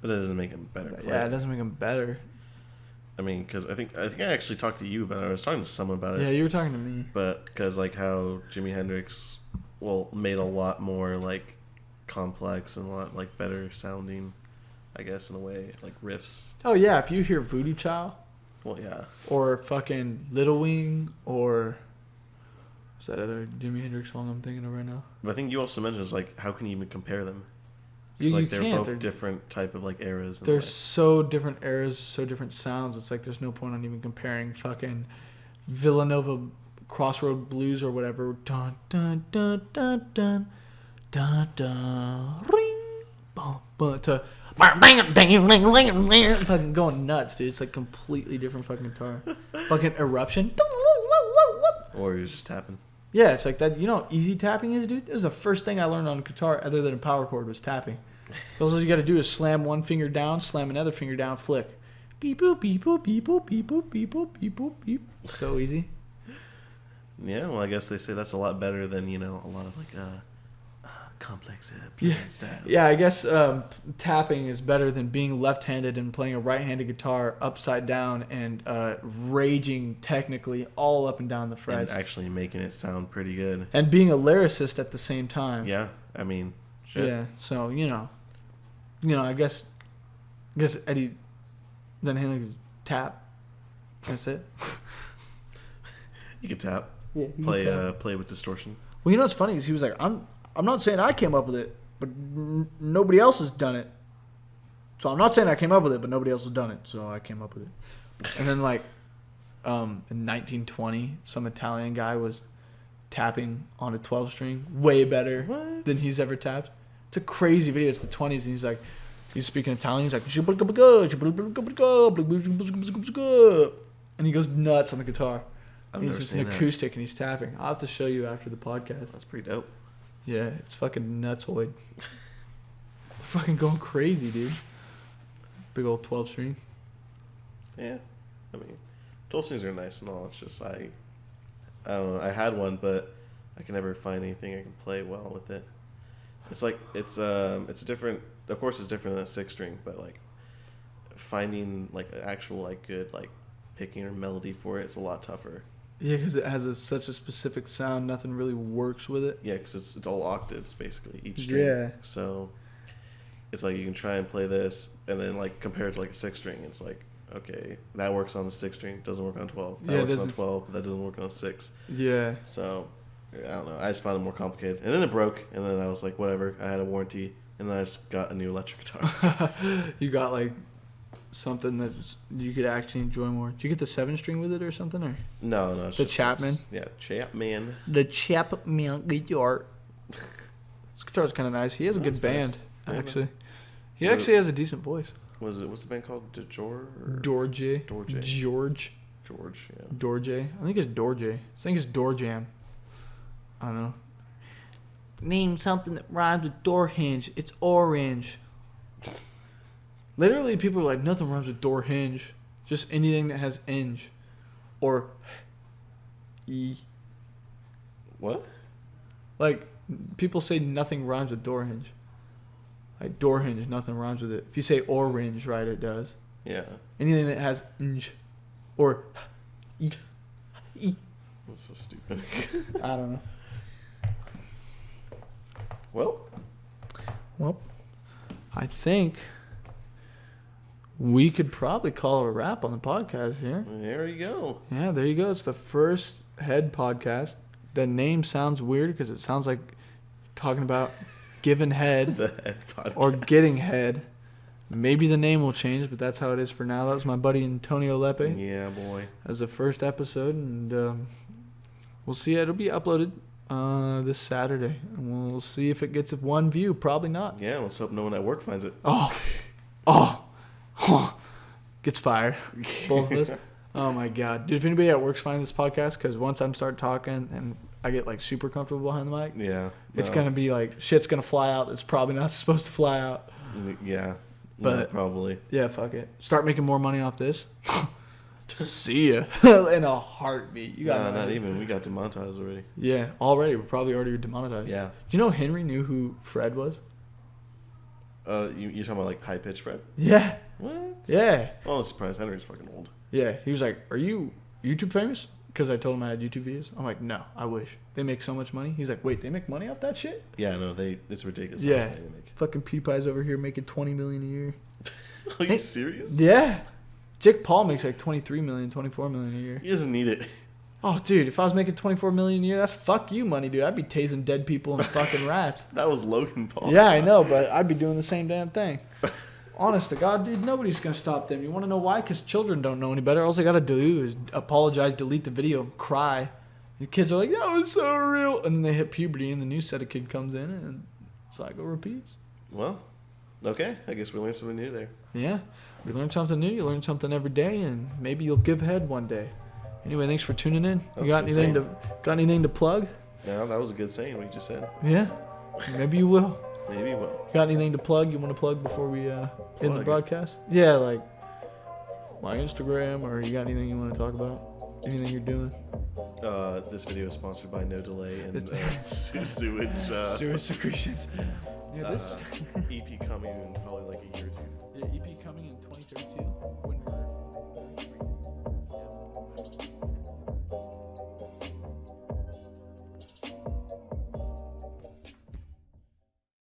Speaker 2: But that doesn't make him a better player.
Speaker 1: Yeah, it doesn't make him better.
Speaker 2: I mean, because I think I actually talked to you about it. I was talking to someone about it.
Speaker 1: Yeah, you were talking to me.
Speaker 2: But because like how Jimi Hendrix, made a lot more like complex and a lot like better sounding, I guess, in a way, like riffs.
Speaker 1: Oh yeah, if you hear Voodoo Child.
Speaker 2: Well, yeah.
Speaker 1: Or fucking Little Wing, or what's that other Jimi Hendrix song I'm thinking of right now?
Speaker 2: But I think you also mentioned, like, how can you even compare them?
Speaker 1: It's
Speaker 2: like they're both different type of like eras.
Speaker 1: They're so different eras, so different sounds. It's like there's no point on even comparing fucking Villanova Crossroad Blues or whatever. Dun dun dun dun dun dun dun ring bum bum to fucking going nuts, dude. It's like completely different fucking guitar. Fucking Eruption.
Speaker 2: Or he was just tapping.
Speaker 1: Yeah, it's like that. You know how easy tapping is, dude? This is the first thing I learned on guitar other than a power chord was tapping. All you got to do is slam one finger down, slam another finger down, flick. Beep boop, beep boop, beep boop, beep boop, beep boop, beep boop, beep. So easy.
Speaker 2: Yeah, well, I guess they say that's a lot better than, a lot of like complex styles.
Speaker 1: Yeah, I guess tapping is better than being left-handed and playing a right-handed guitar upside down and raging technically all up and down the frets.
Speaker 2: And actually making it sound pretty good.
Speaker 1: And being a lyricist at the same time.
Speaker 2: Yeah, I mean, shit.
Speaker 1: Yeah, so, I guess Eddie Van Halen could tap. That's it.
Speaker 2: You could tap.
Speaker 1: Yeah,
Speaker 2: play with distortion.
Speaker 1: Well, you know what's funny is he was like, I'm not saying I came up with it, but nobody else has done it. So I'm not saying I came up with it, but nobody else has done it, so I came up with it. And then like in 1920, some Italian guy was tapping on a 12-string way better than he's ever tapped. It's a crazy video. It's the 20s, and he's speaking Italian. He's like, and he goes nuts on the guitar. He's just an acoustic and he's tapping. I'll have to show you after the podcast.
Speaker 2: That's pretty dope.
Speaker 1: Yeah, it's fucking nutsoid. They're fucking going crazy, dude. Big old 12-string.
Speaker 2: Yeah, I mean, 12 strings are nice and all. It's just I don't know. I had one, but I can never find anything I can play well with it. It's like it's different. Of course, it's different than a 6-string, but like finding like an actual like good like picking or melody for it's a lot tougher.
Speaker 1: Yeah, because it has such a specific sound. Nothing really works with it.
Speaker 2: Yeah, because it's all octaves basically each string.
Speaker 1: Yeah.
Speaker 2: So it's like you can try and play this, and then like compare it to like a 6-string. It's like, okay, that works on the 6-string, doesn't work on 12. That works on 12, but that doesn't work on 6.
Speaker 1: Yeah.
Speaker 2: So I don't know. I just found it more complicated, and then it broke, and then I was like, whatever. I had a warranty, and then I just got a new electric guitar.
Speaker 1: You got like something that you could actually enjoy more. Did you get the 7-string with it or something? Or
Speaker 2: No.
Speaker 1: It's the Chapman?
Speaker 2: Yeah, Chapman.
Speaker 1: The Chapman guitar. This guitar's kind of nice. He has a good band,
Speaker 2: nice.
Speaker 1: actually. He actually has a decent voice.
Speaker 2: What's the band called? George,
Speaker 1: yeah.
Speaker 2: Dorje.
Speaker 1: I think it's Dorje. I think it's Door Jam. I don't know. Name something that rhymes with door hinge. It's orange. Literally, people are like, nothing rhymes with door hinge. Just anything that has inge. Or E.
Speaker 2: What?
Speaker 1: Like, people say nothing rhymes with door hinge. Like, door hinge, nothing rhymes with it. If you say orange, right, it does.
Speaker 2: Yeah.
Speaker 1: Anything that has inge. Or E.
Speaker 2: That's so stupid.
Speaker 1: I don't know. Well, I think we could probably call it a wrap on the podcast here.
Speaker 2: There you go.
Speaker 1: Yeah, there you go. It's the first head podcast. The name sounds weird because it sounds like talking about giving head,
Speaker 2: the head podcast.
Speaker 1: Or getting head. Maybe the name will change, but that's how it is for now. That was my buddy Antonio Lepe.
Speaker 2: Yeah, boy.
Speaker 1: As the first episode, and we'll see. It'll be uploaded this Saturday, and we'll see if it gets 1 view. Probably not.
Speaker 2: Yeah, let's hope no one at work finds it.
Speaker 1: Oh. Gets fired. Both of us. Oh my god, dude! If anybody at work's finding this podcast, because once I start talking and I get like super comfortable behind the mic, it's gonna be like shit's gonna fly out. That's probably not supposed to fly out.
Speaker 2: Yeah,
Speaker 1: but
Speaker 2: probably.
Speaker 1: Yeah, fuck it. Start making more money off this. See ya in a heartbeut. You got
Speaker 2: not even. We got demonetized already.
Speaker 1: Yeah, already. We're probably already demonetized.
Speaker 2: Yeah.
Speaker 1: Do you know Henry knew who Fred was?
Speaker 2: You're talking about like high pitch Fred?
Speaker 1: Yeah.
Speaker 2: What?
Speaker 1: Yeah.
Speaker 2: Oh, I'm surprised. Henry's fucking old.
Speaker 1: Yeah, he was like, "Are you YouTube famous?" Because I told him I had YouTube videos. I'm like, "No, I wish. They make so much money." He's like, "Wait, they make money off that shit?"
Speaker 2: Yeah, no, it's ridiculous.
Speaker 1: Yeah,
Speaker 2: how much money they make.
Speaker 1: fucking PewDiePie's over here making $20 million a year.
Speaker 2: Are you serious?
Speaker 1: Yeah, Jake Paul makes like $23 million, $24 million a year.
Speaker 2: He doesn't need it.
Speaker 1: Oh, dude, if I was making $24 million a year, that's fuck you money, dude. I'd be tasing dead people and fucking raps.
Speaker 2: That was Logan Paul.
Speaker 1: Yeah, I know, but I'd be doing the same damn thing. Honest to God, dude, nobody's going to stop them. You want to know why? Because children don't know any better. All they got to do is apologize, delete the video, and cry. The kids are like, that was so real. And then they hit puberty, and the new set of kid comes in, and cycle repeats.
Speaker 2: Well, okay. I guess we learned something new there.
Speaker 1: Yeah. We learn something new. You learn something every day, and maybe you'll give head one day. Anyway, thanks for tuning in. You got anything to plug?
Speaker 2: No, that was a good saying what you just said.
Speaker 1: Yeah. Maybe you will.
Speaker 2: Maybe you will.
Speaker 1: Got anything to plug? You want to plug before we end the broadcast? Yeah, like my Instagram, or you got anything you want to talk about? Anything you're doing?
Speaker 2: This video is sponsored by No Delay and sewage.
Speaker 1: Sewage secretions. Yeah,
Speaker 2: EP coming in probably like a year or two.
Speaker 1: Yeah, EP coming in 2032.